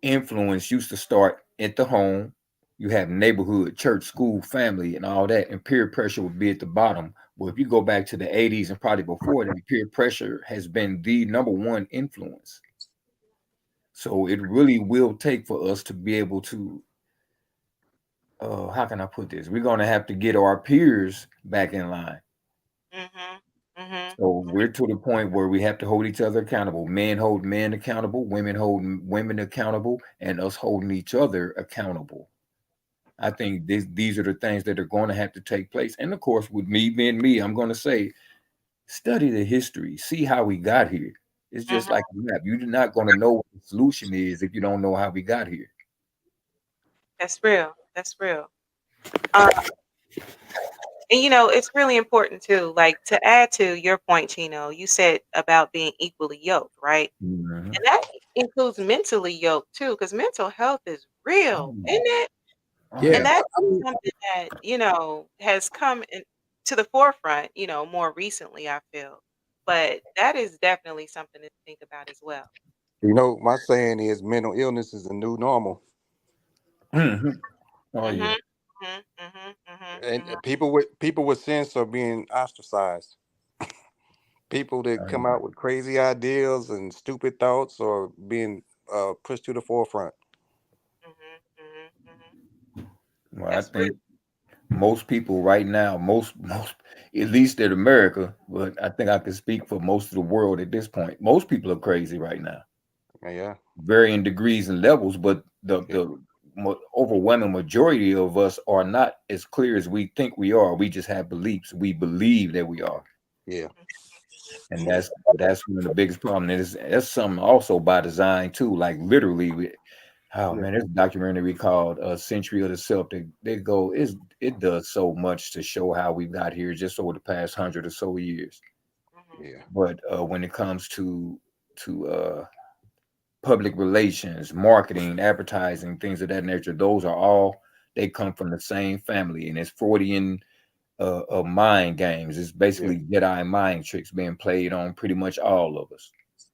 influence used to start at the home. You have neighborhood, church, school, family, and all that, and peer pressure would be at the bottom. Well, if you go back to the 80s and probably before that, peer pressure has been the number one influence. So it really will take for us to be able to, how can I put this? We're going to have to get our peers back in line. Mhm. Mhm. So we're to the point where we have to hold each other accountable. Men hold men accountable, women hold women accountable, and us holding each other accountable. I think these are the things that are going to have to take place. And of course, with me being me, I'm going to say, study the history, see how we got here. It's just Mhm. like a map. You're not going to know what the solution is if you don't know how we got here. That's real. That's real. Um, and it's really important too. Like to add to your point, Chino, you said about being equally yoked, right? Mhm. And that includes mentally yoked too, because mental health is real, Oh, isn't it? And oh, Yeah, that's I mean, something that, has come to the forefront, more recently, I feel. But that is definitely something to think about as well. My saying is mental illness is the new normal, mhm. Oh yeah. Mhm. Mhm. Mhm. Mhm. and Mhm. people with sense are being ostracized. People that Oh, come yeah. out with crazy ideas and stupid thoughts are being pushed to the forefront. Mhm. Mhm. Mhm. Well, I That's real. think most people right now, most at least in America, but I think I can speak for most of the world at this point. Most people are crazy right now, Yeah, varying degrees and levels, but the yeah, the overwhelming majority of us are not as clear as we think we are. We just have beliefs. We believe that we are. yeah. And that's one of the biggest problems. And that's something also by design too. Like literally, oh Yeah. man, there's a documentary called Century of the Self. They go it does so much to show how we got here just over the past 100 or so years. Mhm. Yeah. But when it comes to public relations, marketing, advertising, things of that nature, those are all they come from the same family, and it's Freudian mind games. It's Yeah. basically Jedi mind tricks being played on pretty much all of us.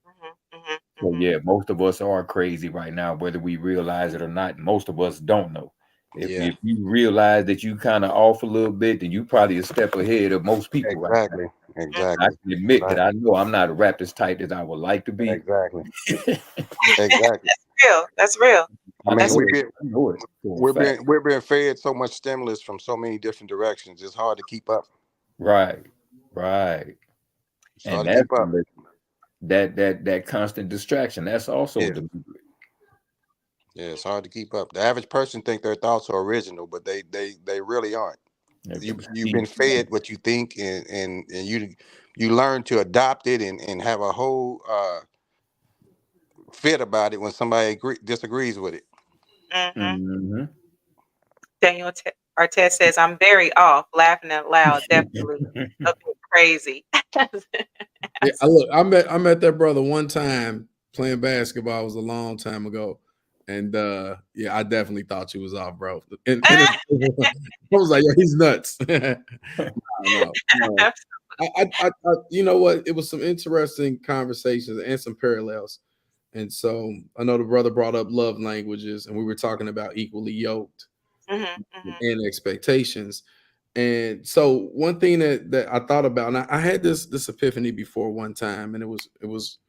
Mhm. Mhm. So Mhm. yeah, most of us are crazy right now, whether we realize it or not. Most of us don't know. Yeah. If you realize that you kind of off a little bit, then you probably a step ahead of most people right now. Exactly. I Exactly. can admit that Right. I know I'm not wrapped as tight as I would like to be. Exactly. Exactly. That's real. That's real. I I mean, That's know we real. it. been I know it for a fact. we're being fed so much stimulus from so many different directions. It's hard to keep up. Right, right. It's hard And to that's keep up. that constant distraction. That's also Yeah. deliberate. Yeah. It's hard to keep up. The average person think their thoughts are original, but they really aren't. Yeah, You've been fed what you think, and you learn to adopt it and have a whole fit about it when somebody disagrees with it. Mhm. Mhm. Daniel Artez says, "I'm very off, laughing out loud, definitely a bit crazy." Yeah, look, I met that brother one time playing basketball. It was a long time ago, and yeah, I definitely thought you was off, bro. And I was like, yo, he's nuts. No, no. You know what? It was some interesting conversations and some parallels. And so I know the brother brought up love languages, and we were talking about equally yoked Mhm. Mhm. and expectations. And so one thing that I thought about, and I had this epiphany before one time, and it was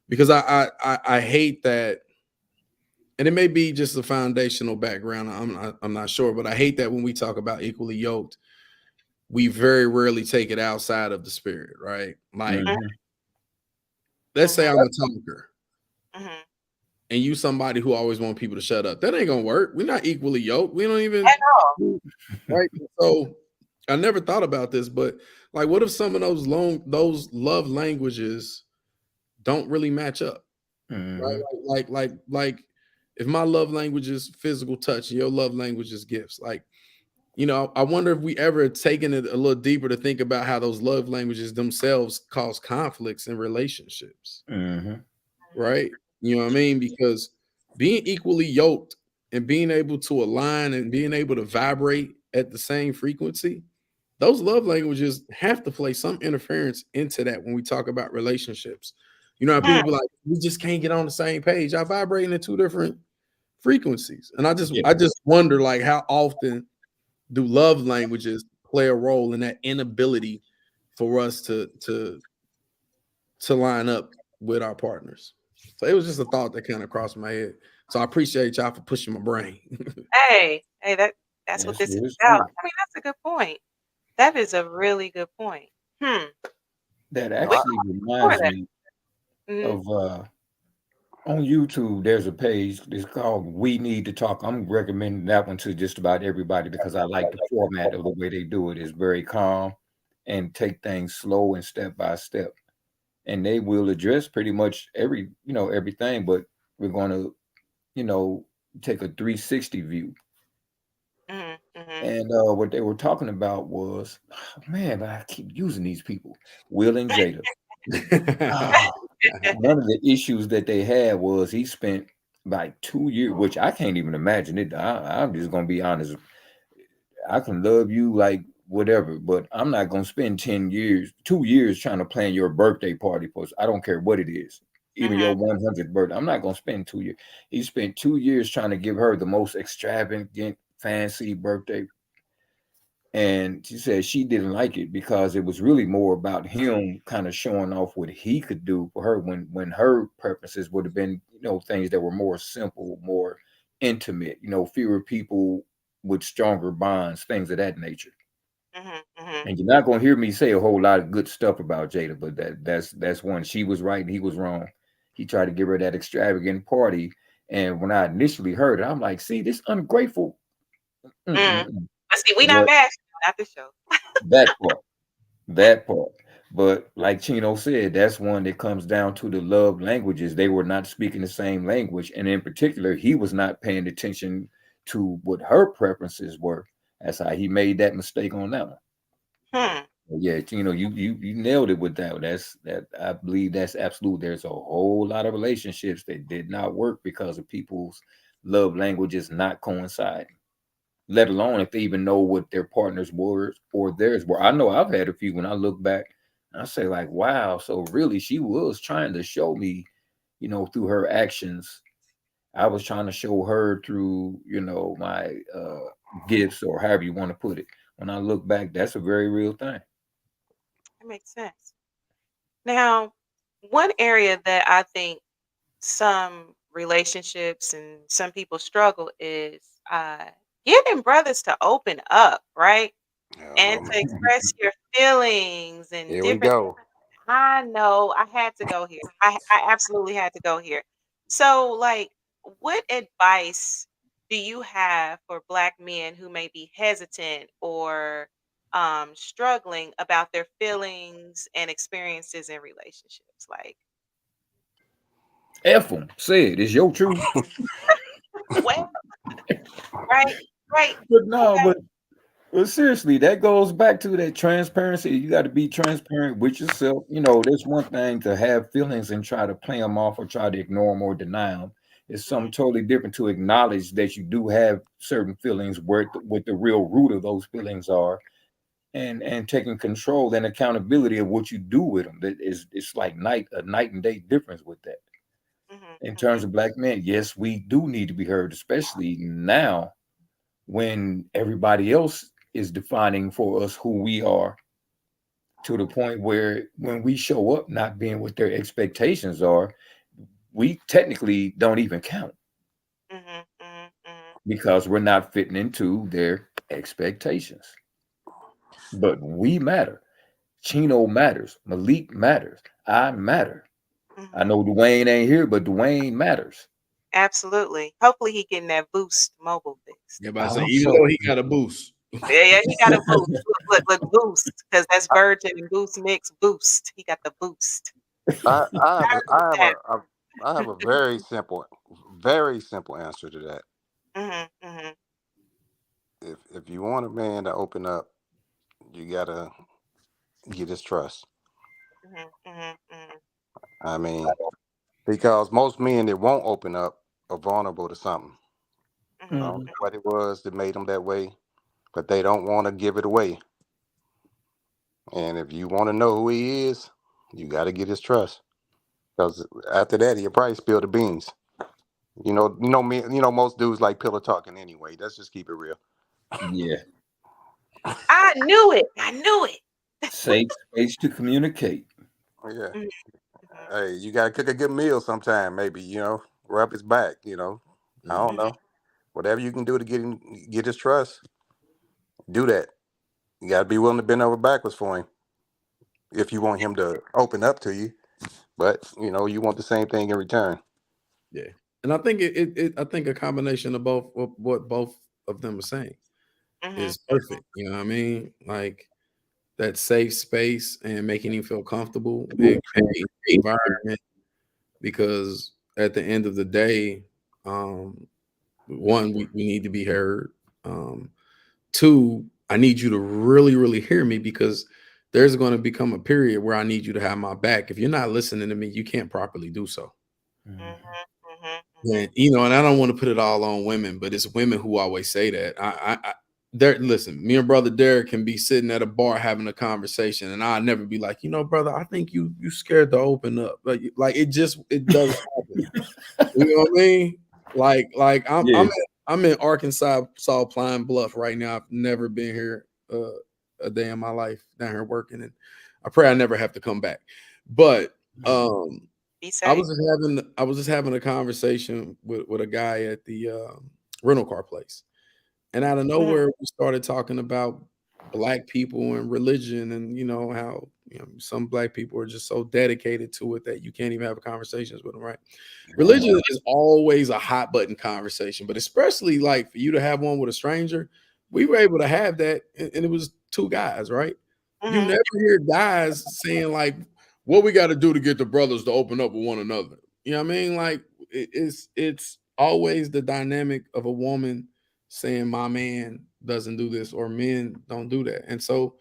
because I hate that, and it may be just a foundational background. I'm not sure, but I hate that when we talk about equally yoked, we very rarely take it outside of the spirit, right? Like, Mhm. Mhm. let's say Mhm. I'm a talker Mhm. and you somebody who always want people to shut up. That ain't gonna work. We're not equally yoked. We don't At even all. right. So I never thought about this, but like, what if some of those love languages don't really match up, right? Mhm. Like, if my love language is physical touch and your love language is gifts, like, I wonder if we ever taken it a little deeper to think about how those love languages themselves cause conflicts in relationships, Mhm. right? You know what I mean? Because being equally yoked and being able to align and being able to vibrate at the same frequency, those love languages have to play some interference into that when we talk about relationships. You know how Mhm. people be like, we just can't get on the same page. I vibrate in two different frequencies. And I just Yeah. I just wonder like how often do love languages play a role in that inability for us to line up with our partners. So it was just a thought that kind of crossed my head. So I appreciate y'all for pushing my brain. Hey, hey, that's what Yes, this it is is about. true. I mean, that's a good point. That is a really good point. Hmm. That No, We actually for reminds that. me Mhm. of on YouTube, there's a page. It's called "We Need to Talk." I'm recommending that one to just about everybody because I like the format of the way they do it. It's very calm and take things slow and step by step. And they will address pretty much everything. But we're going to you know take a 360 view. Mhm. Mhm. And what they were talking about was, man, I keep using these people, Will and Jada. Ah, one of the issues that they had was he spent like 2 years, which I can't even imagine it. I'm just gonna be honest. I can love you like whatever, but I'm not gonna spend 10 years, 2 years trying to plan your birthday party for us. I don't care what it is, even your Mhm. 100th birthday. I'm not gonna spend 2 years. He spent 2 years trying to give her the most extravagant, fancy birthday, and she said she didn't like it because it was really more about him kind of showing off what he could do for her when her preferences would have been, things that were more simple, more intimate, fewer people with stronger bonds, things of that nature. Mhm. Mhm. And you're not gonna hear me say a whole lot of good stuff about Jada, but that's one. She was right and he was wrong. He tried to give her that extravagant party. And when I initially heard it, I'm like, see, this ungrateful. Mm. Mm-mm-mm. But see, we not But bashing, not the show. that part. That part. But like Chino said, that's one that comes down to the love languages. They were not speaking the same language. And in particular, he was not paying attention to what her preferences were. That's how he made that mistake on that one. Hmm. Yeah, you nailed it with that. That I believe that's absolute. There's a whole lot of relationships that did not work because of people's love languages not coinciding, let alone if they even know what their partner's words or theirs were. I know I've had a few when I look back, I say like, wow, so really she was trying to show me, through her actions. I was trying to show her through, my gifts or however you want to put it. When I look back, that's a very real thing. That makes sense. Now, one area that I think some relationships and some people struggle is getting brothers to open up, right? And Oh, to express your feelings and here we different. go. I know I had to go here. I absolutely had to go here. So, like, what advice do you have for Black men who may be hesitant or struggling about their feelings and experiences in relationships? Like, F them. Say it. It's your truth. well, right, right. But no, Okay. but seriously, that goes back to that transparency. You got to be transparent with yourself. There's one thing to have feelings and try to play them off or try to ignore them or deny them. It's Mhm, something totally different to acknowledge that you do have certain feelings, where what the real root of those feelings are, and taking control and accountability of what you do with them. That is, it's like a night and day difference with that. mhm, In terms mhm, of Black men, yes, we do need to be heard, especially now when everybody else is defining for us who we are, to the point where when we show up not being what their expectations are, we technically don't even count mhm, mhm, mhm, because we're not fitting into their expectations. But we matter. Chino matters. Malik matters. I matter. I mhm. know Dwayne ain't here, but Dwayne matters. Absolutely. Hopefully, he getting that Boost mobile fix. Yeah, but I I say hope even so. though he got a boost. Yeah, yeah, he got a Boost. Look, Boost, because that's Virgin and Boost mix. Boost. He got the Boost. I have a Ours is that. I have a very simple answer to that. Mhm, mhm, If you want a man to open up, you gotta get his trust. mhm, mhm, mhm, I mean, because most men that won't open up are vulnerable to something. I mhm, don't know Mhm. mhm, what it was that made them that way, but they don't want to give it away. And if you want to know who he is, you got to get his trust. Because after that, he'll probably spill the beans. Me. Most dudes like pillow talking anyway. Let's just keep it real. Yeah. I knew it. I knew it. Safe space to communicate. Yeah. Mhm, mhm, Hey, you gotta cook a good meal sometime. Maybe rub his back. I Mm. don't mhm, know. Whatever you can do to get his trust, do that. You gotta be willing to bend over backwards for him if you want him to open up to you. But you want the same thing in return. Yeah. And I think I think a combination of both what both of them are saying mhm, is perfect. You know what I mean? Like that safe space and making him feel comfortable and creating an environment because at the end of the day, um, one, we need to be heard. Um, two, I need you to really, really hear me because there's going to become a period where I need you to have my back. If you're not listening to me, you can't properly do so. mhm, Mhm. mhm, Yeah, mhm, and I don't want to put it all on women, but it's women who always say that. There, listen, me and brother Derek can be sitting at a bar having a conversation, and I'll never be like, brother, I think you scared to open up, like it doesn't happen. You know what I mean? Like Yeah. I'm in Arkansas, Salt Pine Bluff right now. I've never been here a day in my life down here working, and I pray I never have to come back. But Mhm. Be I safe. was just having a conversation with a guy at the rental car place, and out of Mhm, nowhere we started talking about black people and religion, and how some black people are just so dedicated to it that you can't even have conversations with them. Right? Right. Religion is always a hot button conversation, but especially like for you to have one with a stranger, we were able to have that, and it was two guys, right? You Mhm. never hear guys saying like, "What we got to do to get the brothers to open up with one another." You know what I mean? Like it's always the dynamic of a woman saying, "My man doesn't do this," or "Men don't do that," and so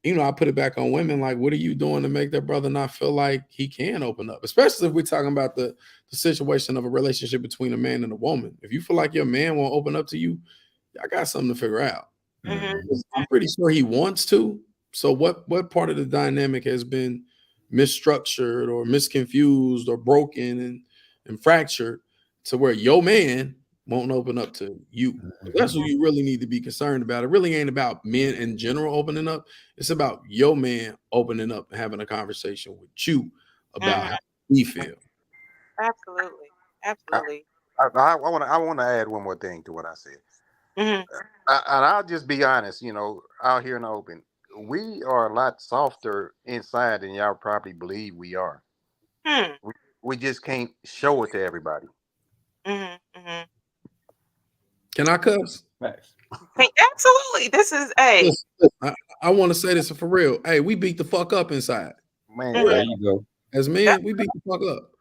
I put it back on women. Like, what are you doing to make that brother not feel like he can open up? Especially if we're talking about the situation of a relationship between a man and a woman. If you feel like your man won't open up to you, I got something to figure out. Mhm. Mhm. I'm pretty sure he wants to. So what part of the dynamic has been misstructured or misconfused or broken and fractured to where your man won't open up to you? That's Mhm. what you really need to be concerned about. It really ain't about men in general opening up. It's about your man opening up and having a conversation with you about Mhm. how he feel. Absolutely. I Absolutely. I want to add one more thing to what I said. Mhm. And I'll just be honest, out here in the open, we are a lot softer inside than y'all probably believe we are. Hmm. We just can't show it to everybody. Mhm. Mhm. Can I cuss? Facts. Hey, absolutely. This is a. Listen, I want to say this for real. Hey, we beat the fuck up inside. Man, There Mhm. you go. As Yep. men, we beat the fuck up.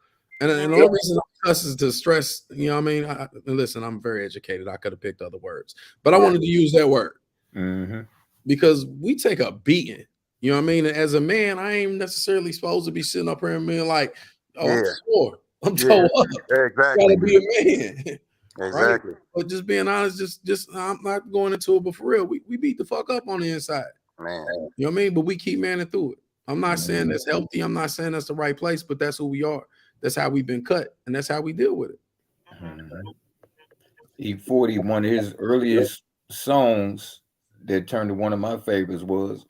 And the Mhm. only reason I cuss is to stress, what I mean? And listen, I'm very educated. I could have picked other words, but I yeah, wanted to use that word Mhm. because we take a beating. You know what I mean? And as a man, I ain't necessarily supposed to be sitting up here and being like, oh, I'm yeah, sore. I'm yeah, toe up. exactly, Gotta be a man. Right? exactly, But just being honest, just I'm not going into it, but for real, we beat the fuck up on the inside. man. You know what I mean? But we keep manning through it. I'm not saying Mhm. that's healthy. I'm not saying that's the right place, but that's who we are. That's how we've been cut, and that's how we deal with it. Mhm. Mhm. E40, one of his earliest songs that turned to one of my favorites was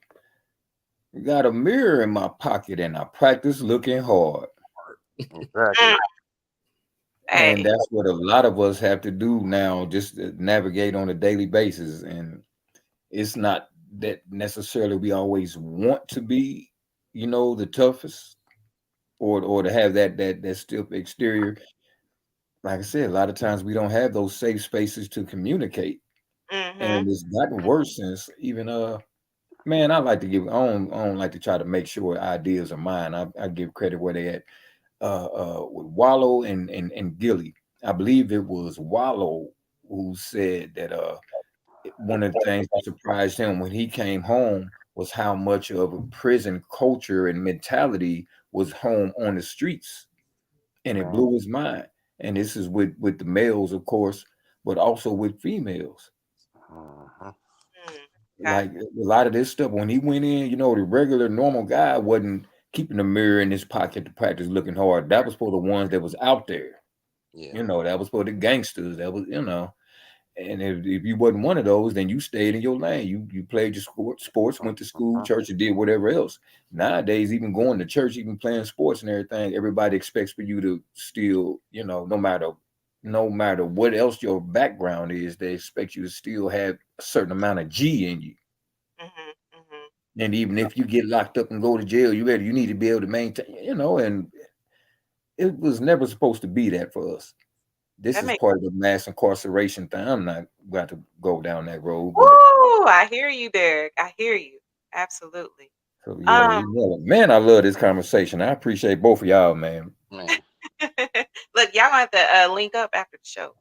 "Got a mirror in my pocket and I practice looking hard." Exactly. Mm. And Hey. that's what a lot of us have to do now, just to navigate on a daily basis. And it's not that necessarily we always want to be, the toughest or to have that stiff exterior. Like I said, a lot of times we don't have those safe spaces to communicate. Mhm. And it's gotten worse since even man, I don't like to try to make sure ideas are mine. I give credit where they at. With Wallow and Gilly. I believe it was Wallow who said that one of the things that surprised him when he came home was how much of a prison culture and mentality was home on the streets, and it Man. blew his mind. And this is with the males, of course, but also with females. Mhm. Mm. Okay. Like a lot of this stuff, when he went in, the regular normal guy wasn't keeping the mirror in his pocket to practice looking hard. That was for the ones that was out there. Yeah. That was for the gangsters. That was. And if you wasn't one of those, then you stayed in your lane. You played your sports, went to school, Mhm. church, or did whatever else. Nowadays, even going to church, even playing sports and everything, everybody expects for you to still, no matter what else your background is, they expect you to still have a certain amount of G in you. Mhm. Mhm. And even if you get locked up and go to jail, you need to be able to maintain, and it was never supposed to be that for us. This That is makes. part of the mass incarceration thing. I'm not going to go down that road, but Woo! I hear you, Derek. I hear you. Absolutely. so yeah, Um. man, I love this conversation. I appreciate both of y'all, man, Man. Look, y'all have to link up after the show.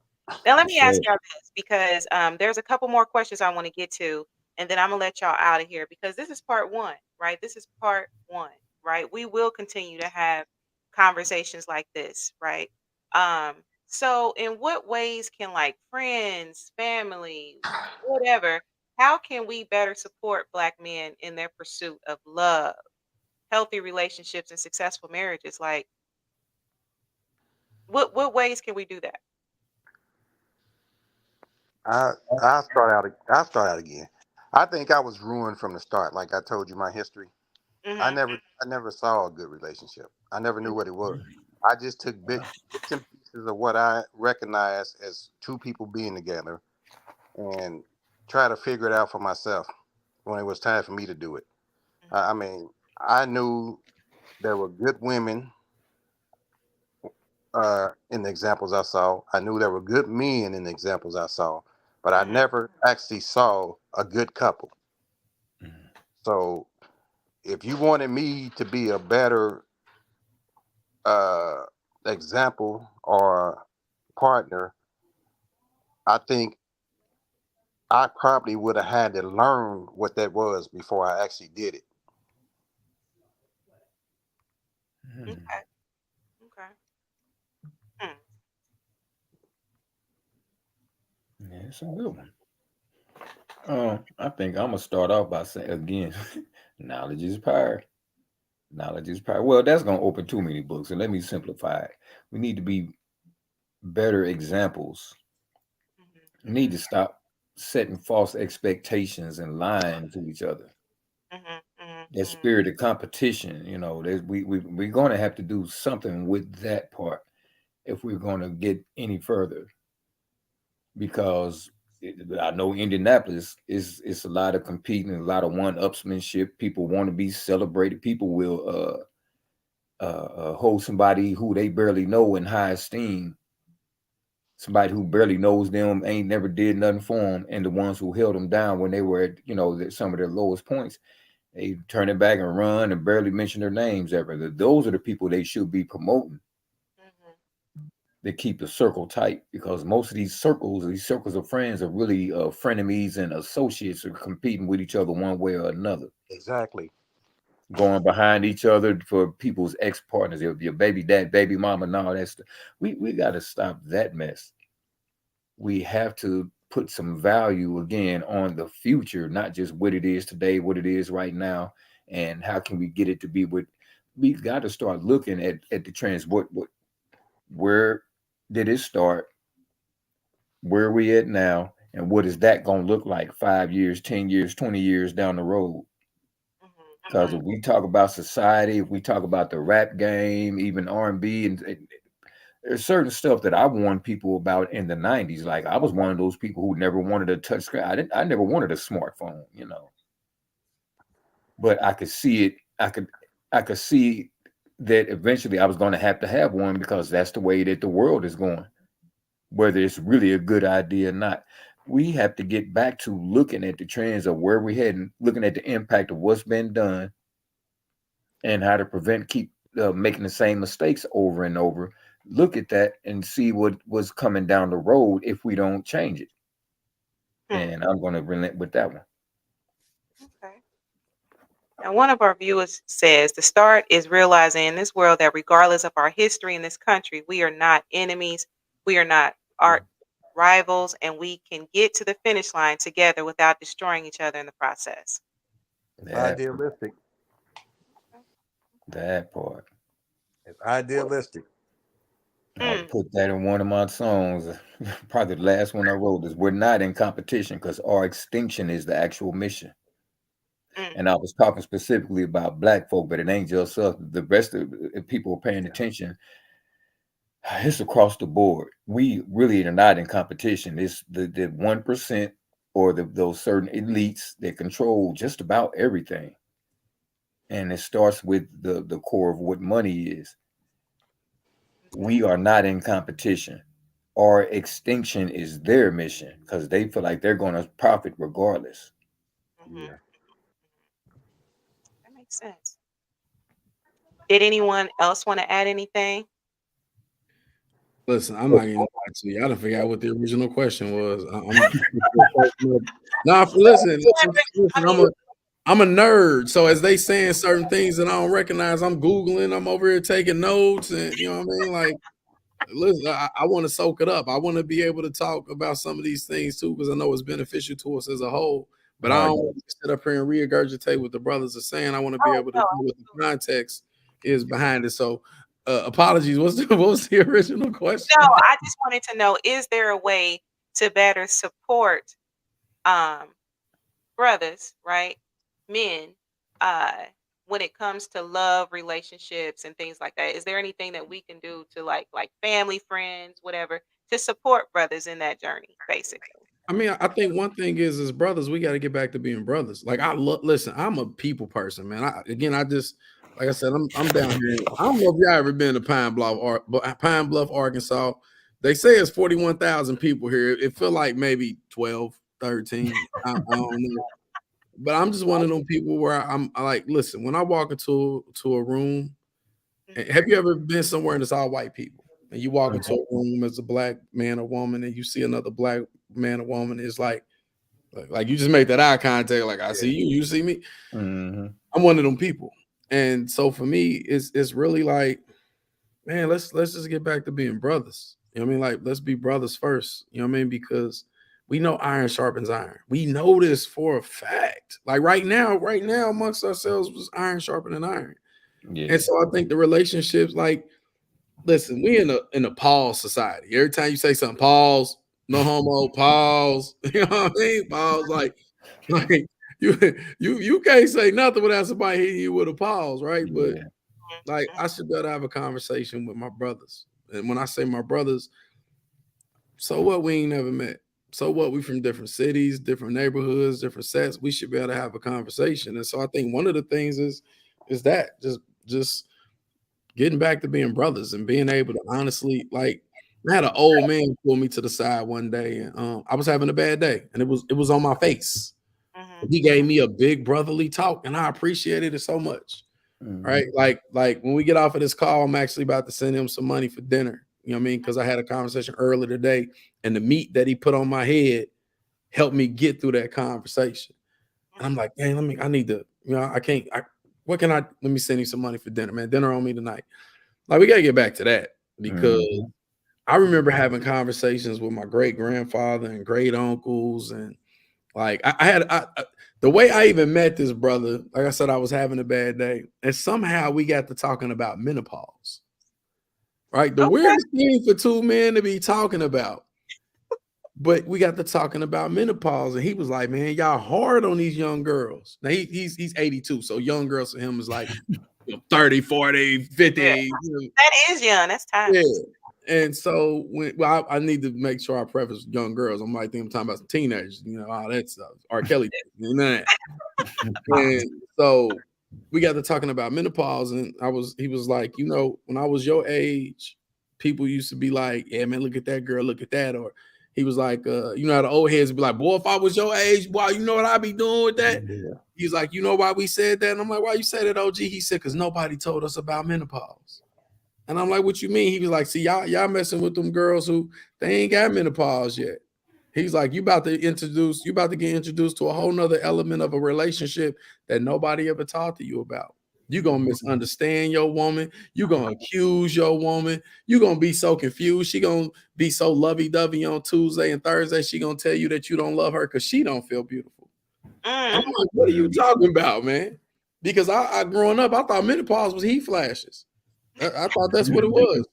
Now, let for me ask sure. y'all this because there's a couple more questions I want to get to, and then I'm gonna let y'all out of here because this is part one, right? This is part one, right? We will continue to have conversations like this, right? So, in what ways can like friends, family, whatever, how can we better support Black men in their pursuit of love, healthy relationships, and successful marriages? Like, what ways can we do that? I'll start out again. I think I was ruined from the start. Like I told you, my history. I Mhm, never, I never saw a good relationship. I never knew what it was. I just took bits and pieces of what I recognized as two people being together and try to figure it out for myself when it was time for me to do it. mhm, I mean, I knew there were good women in the examples I saw. I knew there were good men in the examples I saw, but I mhm, never actually saw a good couple. Mhm. So if you wanted me to be a better uh, example or partner, I think I probably would have had to learn what that was before I actually did it. Hmm. Okay. Okay. Hmm. Yeah, it's a good one. I think I'm gonna start off by saying again, knowledge is power. Knowledge is power. Well, that's gonna open too many books, and let me simplify it. We need to be better examples. We Mhm. need to stop setting false expectations and lying to each other. Mhm. Mhm. That Mhm. spirit of competition, we're going to have to do something with that part if we're going to get any further. Because I know Indianapolis is it's a lot of competing, a lot of one-upsmanship. People want to be celebrated. People will hold somebody who they barely know in high esteem. Somebody who barely knows them, ain't never did nothing for them, and the ones who held them down when they were at some of their lowest points, they turn it back and run and barely mention their names ever. Those are the people they should be promoting. Mhm. They keep the circle tight because most of these circles of friends are really frenemies and associates are competing with each other one way or another, Exactly. going behind each other for people's ex partners, your baby dad, baby mama, and all that stuff. We got to stop that mess. We have to put some value again on the future, not just what it is today, what it is right now, and how can we get it to be what we got to start looking at the trends. What where did it start? Where are we at now? And what is that going to look like 5 years, 10 years, 20 years down the road? Mhm. Because if Mhm. we talk about society, if we talk about the rap game, even R&B, and there's certain stuff that I warned people about in the 90s. Like I was one of those people who never wanted a touch screen. I never wanted a smartphone. But I could see it. I could see that eventually I was going to have one because that's the way that the world is going, whether it's really a good idea or not. We have to get back to looking at the trends of where we're heading, looking at the impact of what's been done, and how to keep making the same mistakes over and over. Look at that and see what was coming down the road if we don't change it. Hmm. And I'm going to relent with that one. Okay. Now, one of our viewers says the start is realizing in this world that regardless of our history in this country, we are not enemies, we are not our rivals, and we can get to the finish line together without destroying each other in the process. It's That idealistic. that part. It's idealistic. I Mm, put that in one of my songs. Probably the last one I wrote is "We're not in competition because our extinction is the actual mission." mm, And I was talking specifically about black folk, but it ain't just us. The rest of if people are paying Yeah. attention. It's across the board. We really are not in competition. It's the 1% or those certain elites that control just about everything. And it starts with the core of what money is. okay. We are not in competition. Our extinction is their mission because they feel like they're going to profit regardless. Mhm. Yeah. That makes sense. Did anyone else want to add anything? Listen, I'm not gonna lie to you. I don't forget what the original question was. I'm nah, listen, I mean, I'm a nerd. So as they saying certain things that I don't recognize, I'm Googling, I'm over here taking notes, and you know what I mean? Like, listen, I want to soak it up. I want to be able to talk about some of these things too, because I know it's beneficial to us as a whole. But I No, don't want to sit up here and regurgitate what the brothers are saying. I want to be oh able to no, know what the context is behind it. So apologies. What was the original no. question? I just wanted to know: is there a way to better support um, brothers, right? Men, uh, when it comes to love, relationships, and things like that? Is there anything that we can do to like family, friends, whatever, to support brothers in that journey, basically? I mean, I think one thing is, as brothers, we got to get back to being brothers. Like listen, I'm a people person, man. I just, like I said, I'm down here. I don't know if y'all ever been to Pine Bluff, Arkansas. They say it's 41,000 people here. It feel like maybe 12, 13. I don't know. But I'm just one of them people where I like, listen, when I walk into a room, have you ever been somewhere and it's all white people? And you walk into Mhm. a room as a black man or woman and you see another black man or woman, it's like you just make that eye contact, like I Yeah. see you, you see me. Mhm. I'm one of them people. And so for me, it's really like, man, let's just get back to being brothers. You know what I mean? Like, let's be brothers first. You know what I mean? Because we know iron sharpens iron. We know this for a fact. Like right now, amongst ourselves was iron sharpening iron. And Yeah. so I think the relationships, like, listen, we in a pause society. Every time you say something, pause, no homo, pause. You know what I mean? Pause. Like you you can't say nothing without somebody hitting you with a pause, right? But Yeah. like I should be able to have a conversation with my brothers. And when I say my brothers, so what, we ain't never met. So what, we from different cities, different neighborhoods, different sets. We should be able to have a conversation. And so I think one of the things is that just getting back to being brothers and being able to honestly, like, I had an old man pull me to the side one day, and I was having a bad day, and it was on my face. He gave me a big brotherly talk, and I appreciated it so much. Right? Mhm. Like when we get off of this call, I'm actually about to send him some money for dinner. You know what I mean? Because I had a conversation earlier today, and the meat that he put on my head helped me get through that conversation. And I'm like, dang, I need to, I can't, what can I, let me send you some money for dinner, man. Dinner on me tonight. Like, we got to get back to that because Mhm. I remember having conversations with my great grandfather and great uncles. And like, the way I even met this brother, like I said, I was having a bad day. And somehow we got to talking about menopause, right? The Okay. weirdest thing for two men to be talking about. But we got to talking about menopause, and he was like, "Man, y'all hard on these young girls." Now he's 82, so young girls to him is like 30, 40, Yeah. 50. That is young. That's Yeah. timeless. And so I need to make sure I preface young girls. I'm like, I'm talking about some teenagers, all that stuff. R. Kelly, that. And so we got to talking about menopause, and he was like, when I was your age, people used to be like, yeah, man, look at that girl, look at that. Or he was like, how the old heads be like, boy, if I was your age, boy, you know what I'd be doing with that? Yeah. He's like, you know why we said that? And I'm like, why you say that, OG? He said, because nobody told us about menopause. And I'm like, what you mean? He was like, see, y'all messing with them girls who they ain't got menopause yet. He's like, you about to get introduced to a whole nother element of a relationship that nobody ever talked to you about. You're gonna misunderstand your woman, you're gonna accuse your woman, you're gonna be so confused. She gonna be so lovey-dovey on Tuesday and Thursday. She gonna tell you that you don't love her because she don't feel beautiful. I'm Mm. like, what are you talking about, man? Because I growing up, I thought menopause was heat flashes. I thought that's what it was.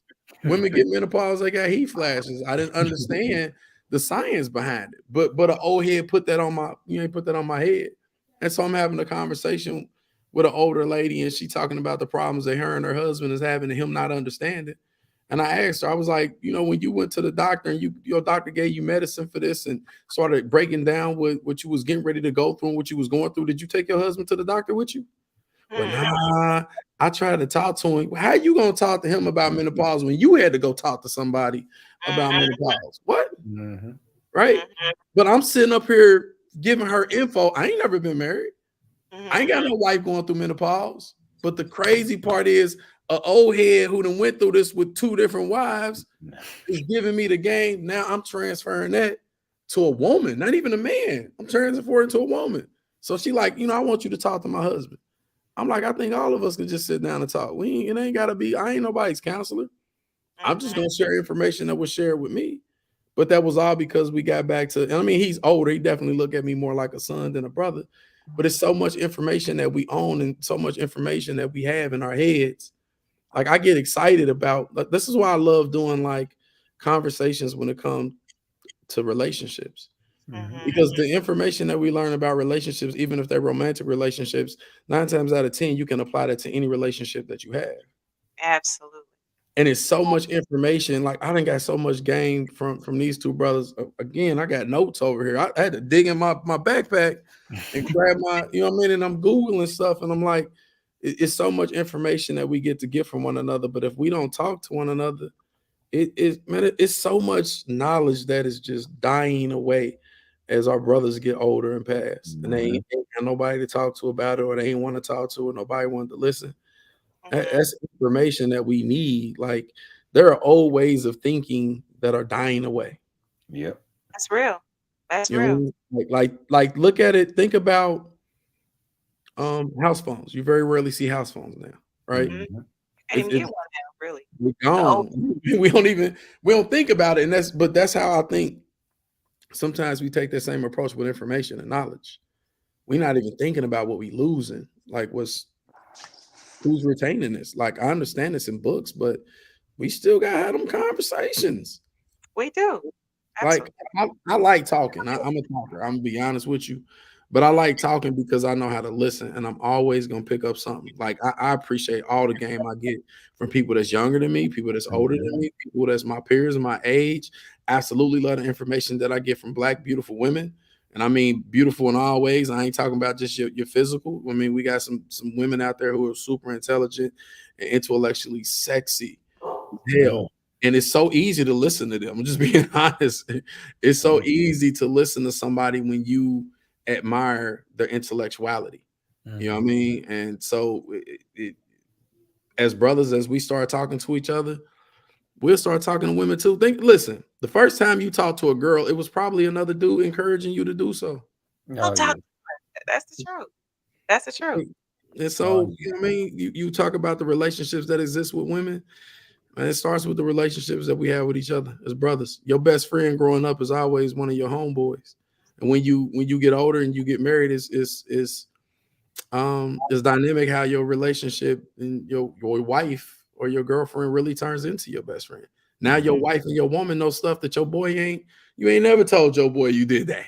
Women get menopause, they got heat flashes. I didn't understand the science behind it. But an old head put that on my head. And so I'm having a conversation with an older lady, and she talking about the problems that her and her husband is having and him not understanding. And I asked her, I was like, when you went to the doctor and your doctor gave you medicine for this and started breaking down what you was getting ready to go through and what you was going through, did you take your husband to the doctor with you? Well, Mm. nah, I tried to talk to him. How you gonna talk to him about menopause when you had to go talk to somebody about Mhm. menopause? What? Mhm. Right? Mhm. But I'm sitting up here giving her info. I ain't never been married. I ain't Mhm. got no wife going through menopause. But the crazy part is an old head who done went through this with two different wives is giving me the game. Now I'm transferring that to a woman, not even a man. I'm transferring it to a woman. So she like, I want you to talk to my husband. I'm like, I think all of us can just sit down and talk. It ain't gotta be, I ain't nobody's counselor. I'm just Mhm. gonna share information that was shared with me. But that was all because we got back to, and I mean, he's older. He definitely look at me more like a son than a brother. But it's so much information that we own and so much information that we have in our heads. Like I get excited about, like, this is why I love doing like conversations when it comes to relationships. Mhm. Mhm. Because the information that we learn about relationships, even if they're romantic relationships, 9 times out of 10, you can apply that to any relationship that you have. Absolutely. And it's so much information. Like I done got so much gain from these two brothers. Again, I got notes over here. I had to dig in my backpack and grab my, what I mean? And I'm Googling stuff, and I'm like, it's so much information that we get to get from one another. But if we don't talk to one another, it's so much knowledge that is just dying away. as our brothers get older and pass, and they Hmm. ain't got nobody to talk to about it, or they ain't want to talk to, or nobody wanted to listen. Mhm. That's information that we need. Like there are old ways of thinking that are dying away. Yep. That's real. That's You know what I real. mean? Like look at it. Think about house phones. You very rarely see house phones now, right? Mhm. You Hmm. can't even It's get it's one now, really. we The old gone. We don't think about it, and that's how I think sometimes we take that same approach with information and knowledge. We're not even thinking about what we losing. Like who's retaining this? Like I understand this in books, but we still gotta have them conversations. we do. Like Absolutely. I like talking. I'm a talker. I'm gonna be honest with you, but I like talking because I know how to listen, and I'm always gonna pick up something. Like I appreciate all the game I get from people that's younger than me, people that's older than Hmm. me, people that's my peers and my age. Absolutely love the information that I get from black beautiful women, and I mean beautiful in all ways. I ain't talking about just your physical. I mean we got some women out there who are super intelligent and intellectually sexy. Yeah. Hell. And it's so easy to listen to them. I'm just being honest. It's so easy to listen to somebody when you admire their intellectuality. You know what I Hmm. mean? And so, as brothers, as we start talking to each other, we'll start talking to women too. Listen, the first time you talked to a girl, it was probably another dude encouraging you to do so. Don't Oh talk. yeah. That's the truth. That's the truth. And Oh so, you yeah. know what I mean? You talk about the relationships that exist with women. And it starts with the relationships that we have with each other as brothers. Your best friend growing up is always one of your homeboys. And when you get older and you get married, is dynamic how your relationship and your wife or your girlfriend really turns into your best friend. Now Mhm. your wife and your woman know stuff that your boy you ain't never told your boy you did that,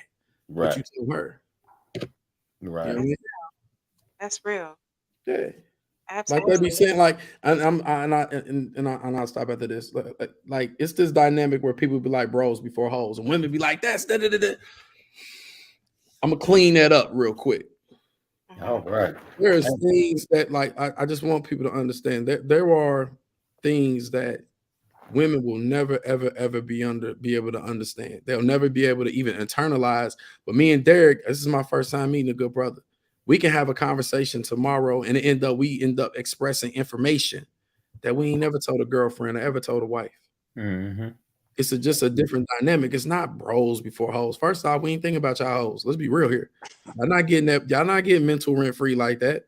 but you Right. told her. You know what Right. I mean? That's that's real. Yeah. Like they be Absolutely. saying, like, and I'll stop after this. Like, it's this dynamic where people be like bros before hoes, and women be like, that's da da da da. I'm gonna clean that up real quick. All Mhm. right. There's Thank you. things that like I just want people to understand that there are things that women will never ever be able to understand. They'll never be able to even internalize. But me and Derek, this is my first time meeting a good brother. We can have a conversation tomorrow, and we end up expressing information that we ain't never told a girlfriend or ever told a wife. Hmm. It's just a different dynamic. It's not bros before hoes. First off, we ain't thinking about y'all hoes. Let's be real here. Y'all not getting that. Y'all not getting mental rent free like that.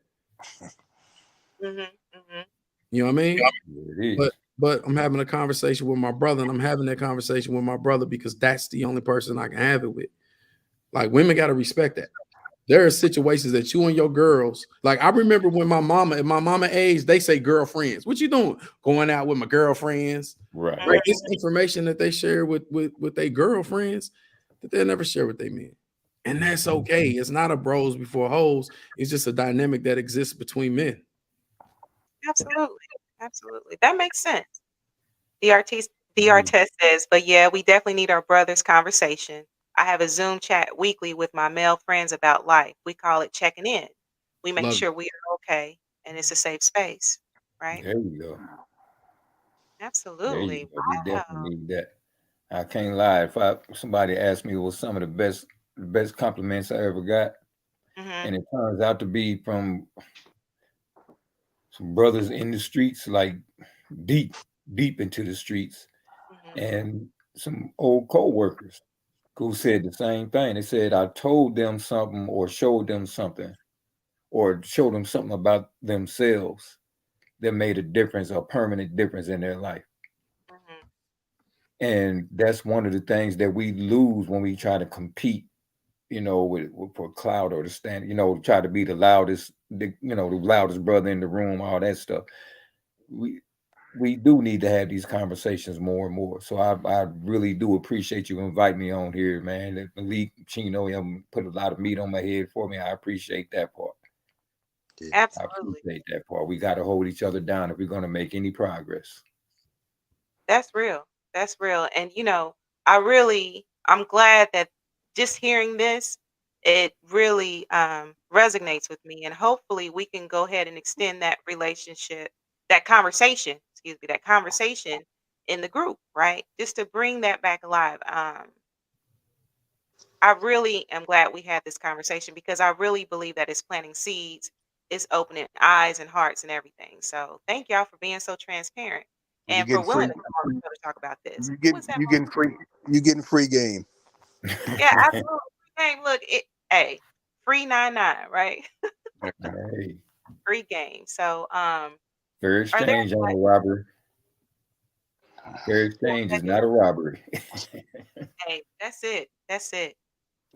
Mhm. Mhm. You know what I mean? It But is. I'm having a conversation with my brother, and I'm having that conversation with my brother because that's the only person I can have it with. Like women got to respect that. There are situations that you and your girls, like I remember when at my mama age, they say girlfriends. What you doing? Going out with my girlfriends. Right. Right? Mhm. It's information that they share with their girlfriends that they'll never share with their men. And that's Mhm. okay. It's not a bros before hoes. It's just a dynamic that exists between men. Absolutely. Absolutely. That makes sense. DRT Mhm. DRTest says, but yeah, we definitely need our brothers' conversation. I have a Zoom chat weekly with my male friends about life. We call it checking in. We make Love it. sure we are okay and it's a safe space, right? There you go. There you Absolutely. go. We Wow. definitely need that. I can't lie. If somebody asked me what some of the best compliments I ever got, Mhm. and it turns out to be from some brothers in the streets, like deep, deep into the streets, Mhm. and some old co-workers who said the same thing. They said I told them something or showed them something or showed them something about themselves that made a difference, a permanent difference in their life. Mhm. And that's one of the things that we lose when we try to compete, for clout or to stand, try to be the loudest, the loudest brother in the room, all that stuff. We we do need to have these conversations more and more. So I really do appreciate you inviting me on here, man. That Malik Chino put a lot of meat on my head for me. I appreciate that part. Yeah. I Absolutely. appreciate that part. We got to hold each other down if we're going to make any progress. That's real. That's real. And I'm glad that just hearing this, it really resonates with me. And hopefully we can go ahead and extend that relationship, that conversation in the group, right? Just to bring that back alive. I really am glad we had this conversation because I really believe that it's planting seeds, it's opening eyes and hearts and everything. So thank y'all for being so transparent You and for getting willing free. to come on the show to talk about this. You Who get was that? you getting free. You getting free game. Yeah, absolutely. Hey, look, hey, free 99, right? Hey, Free game. So, fair are there exchange on a robbery. Fair exchange is not a robbery. hey, that's it. That's it.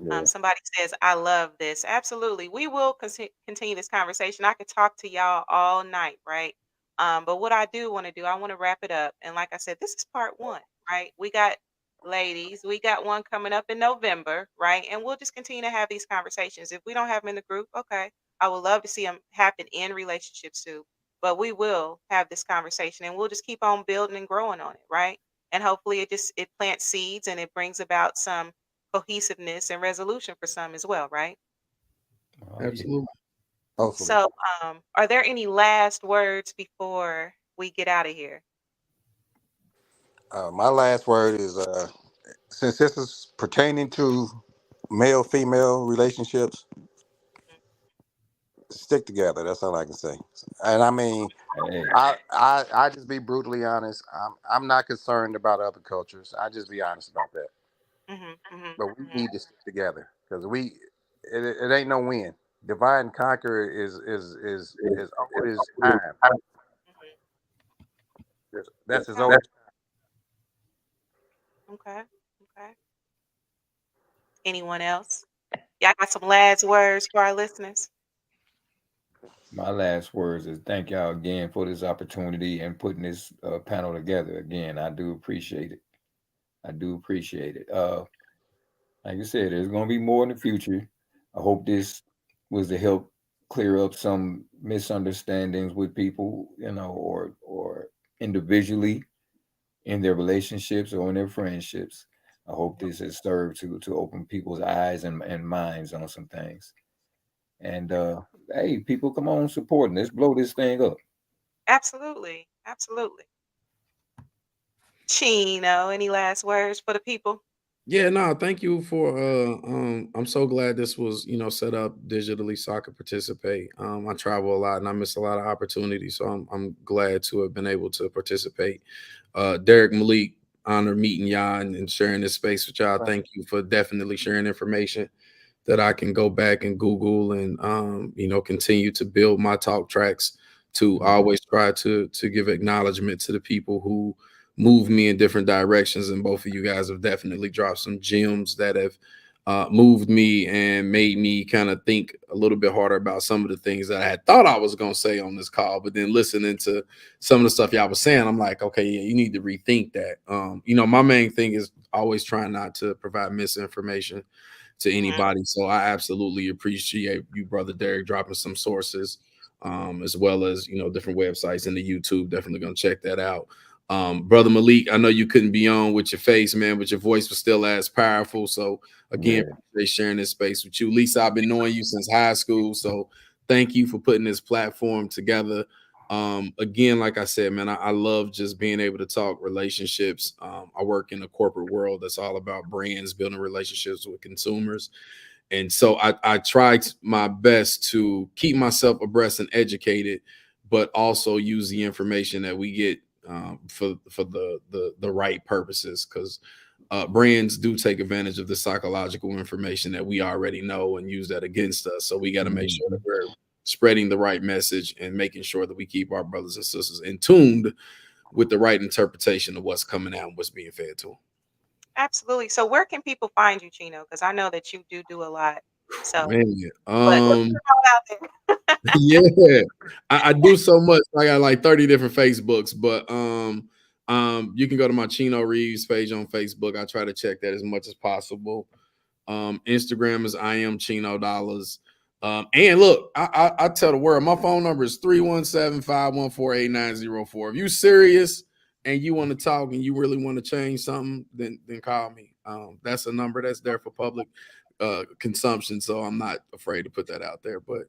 Yeah. Somebody says, I love this. Absolutely. We will continue this conversation. I could talk to y'all all night, right? But what I do want to do, I want to wrap it up. And like I said, this is part one, right? We got ladies, we got one coming up in November, right? And we'll just continue to have these conversations. If we don't have them in the group, okay. I would love to see them happen in relationships too. But we will have this conversation and we'll just keep on building and growing on it, right? And hopefully it plants seeds and it brings about some cohesiveness and resolution for some as well, right? Oh yeah. Absolutely. Hopefully. So, are there any last words before we get out of here? My last word is since this is pertaining to male female relationships, stick together. That's all I can say. And I mean, Hey, I just be brutally honest. I'm not concerned about other cultures. I just be honest about that. Mhm, mhm, But we mhm, need to stick together because it ain't no win. Divide and conquer is over his time. mhm. That's his over. Okay, okay. Anyone else? Y'all got some last words for our listeners? my last words is thank y'all again for this opportunity and putting this panel together. Again, I do appreciate it. I do appreciate it. Like I said, there's going to be more in the future. I hope this was to help clear up some misunderstandings with people, or individually in their relationships or in their friendships. I hope this has served to open people's eyes and minds on some things. And hey, people, come on, supporting. Let's blow this thing up. Absolutely, absolutely. Chino, any last words for the people? Yeah, no, thank you for I'm so glad this was, set up digitally so I could participate. I travel a lot and I miss a lot of opportunities. So I'm glad to have been able to participate. Derek, Malik, honor meeting y'all and sharing this space with y'all. Thank you for definitely sharing information that I can go back and Google and continue to build my talk tracks to Mhm. always try to give acknowledgement to the people who move me in different directions. And both of you guys have definitely dropped some gems that have moved me and made me kind of think a little bit harder about some of the things that I had thought I was going to say on this call. But then listening to some of the stuff y'all was saying, I'm like, okay, yeah, you need to rethink that. My main thing is always trying not to provide misinformation to Mhm. anybody. So I absolutely appreciate you, brother Derek, dropping some sources, as well as different websites and the YouTube. Definitely gonna check that out. Brother Malik, I know you couldn't be on with your face, man, but your voice was still as powerful. So again, Yeah. appreciate sharing this space with you. Lisa, I've been knowing you since high school, so thank you for putting this platform together. Again, like I said, man, I love just being able to talk relationships. I work in the corporate world that's all about brands, building relationships with consumers. And so I tried my best to keep myself abreast and educated, but also use the information that we get for the right purposes. Because brands do take advantage of the psychological information that we already know and use that against us. So we got to make sure that Mhm. we're spreading the right message and making sure that we keep our brothers and sisters in tuned with the right interpretation of what's coming out and what's being fed to them. Absolutely. So, where can people find you, Chino? Because I know that you do a lot. So, Man, but put it all out there. yeah, I do so much. I got like 30 different Facebooks, but you can go to my Chino Reeves page on Facebook. I try to check that as much as possible. Instagram is I am Chino Dollars. And look, I tell the world my phone number is 317-514-8904. If you serious and you want to talk and you really want to change something, then call me. That's a number that's there for public consumption. So I'm not afraid to put that out there. But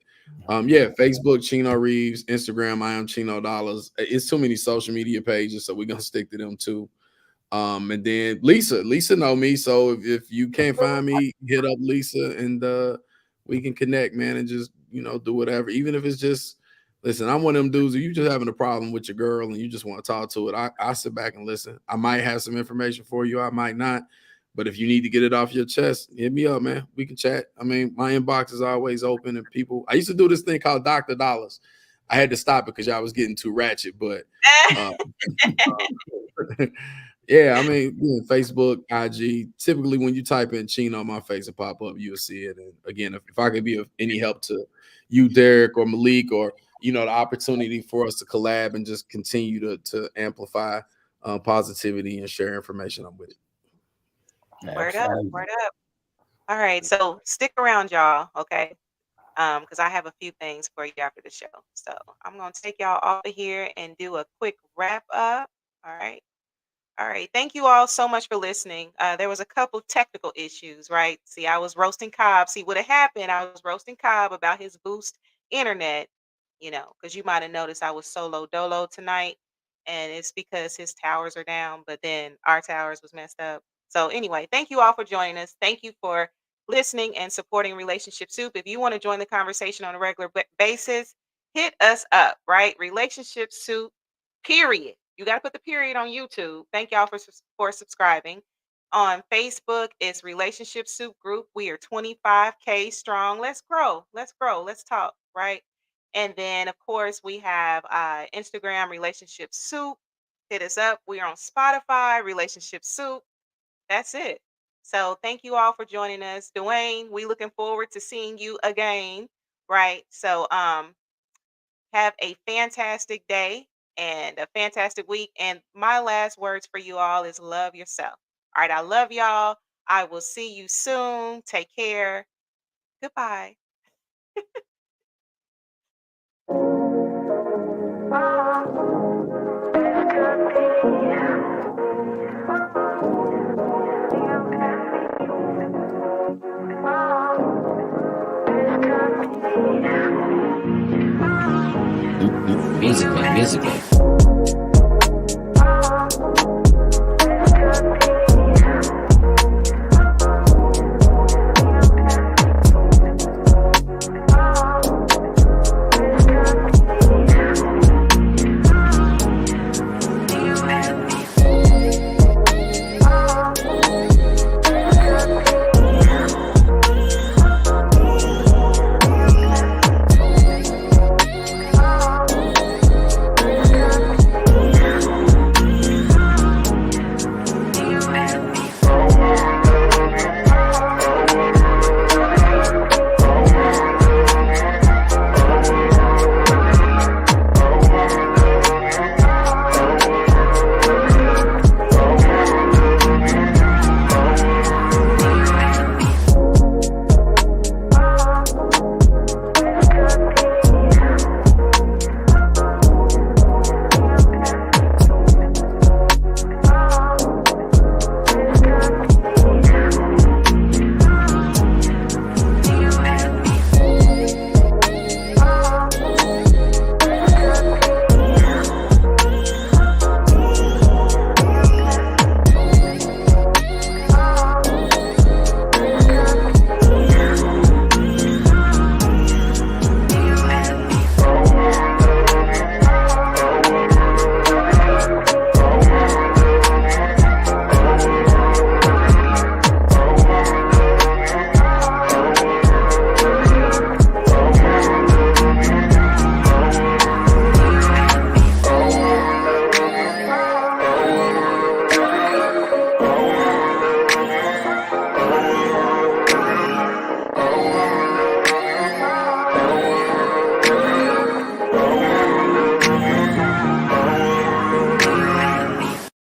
yeah, Facebook, Chino Reeves, Instagram, I am Chino Dollars. It's too many social media pages, so we're gonna stick to them too. And then Lisa know me. So if you can't find me, hit up Lisa and we can connect, man, and just, do whatever. Even if it's just, listen, I'm one of them dudes, if you just having a problem with your girl and you just want to talk to it, I sit back and listen. I might have some information for you, I might not. But if you need to get it off your chest, hit me up, man. We can chat. I mean, my inbox is always open, and people, I used to do this thing called Dr. Dollars. I had to stop it because y'all was getting too ratchet, but yeah, I mean, Facebook, IG. Typically, when you type in Chino on my face and pop up, you'll see it. And again, if I could be of any help to you, Derek, or Malik, or the opportunity for us to collab and just continue to amplify positivity and share information, I'm with it. Word up, Absolutely. word up. All right, so stick around, y'all, okay? Because I have a few things for you after the show. So I'm gonna take y'all off of here and do a quick wrap up. All right. All right. Thank you all so much for listening. There was a couple technical issues, right? See, I was roasting Cobb. See, what had happened, I was roasting Cobb about his boost internet, because you might have noticed I was solo dolo tonight. And it's because his towers are down, but then our towers was messed up. So anyway, thank you all for joining us. Thank you for listening and supporting Relationship Soup. If you want to join the conversation on a regular basis, hit us up, right? Relationship Soup, period. You got to put the period on YouTube. Thank y'all for subscribing. On Facebook, it's Relationship Soup Group. We are 25K strong. Let's grow. Let's grow. Let's talk, right? And then, of course, we have Instagram, Relationship Soup. Hit us up. We are on Spotify, Relationship Soup. That's it. So thank you all for joining us. Dwayne, we looking forward to seeing you again, right? So have a fantastic day and a fantastic week. And my last words for you all is love yourself. All right, I love y'all. I will see you soon. Take care. Goodbye. Musically.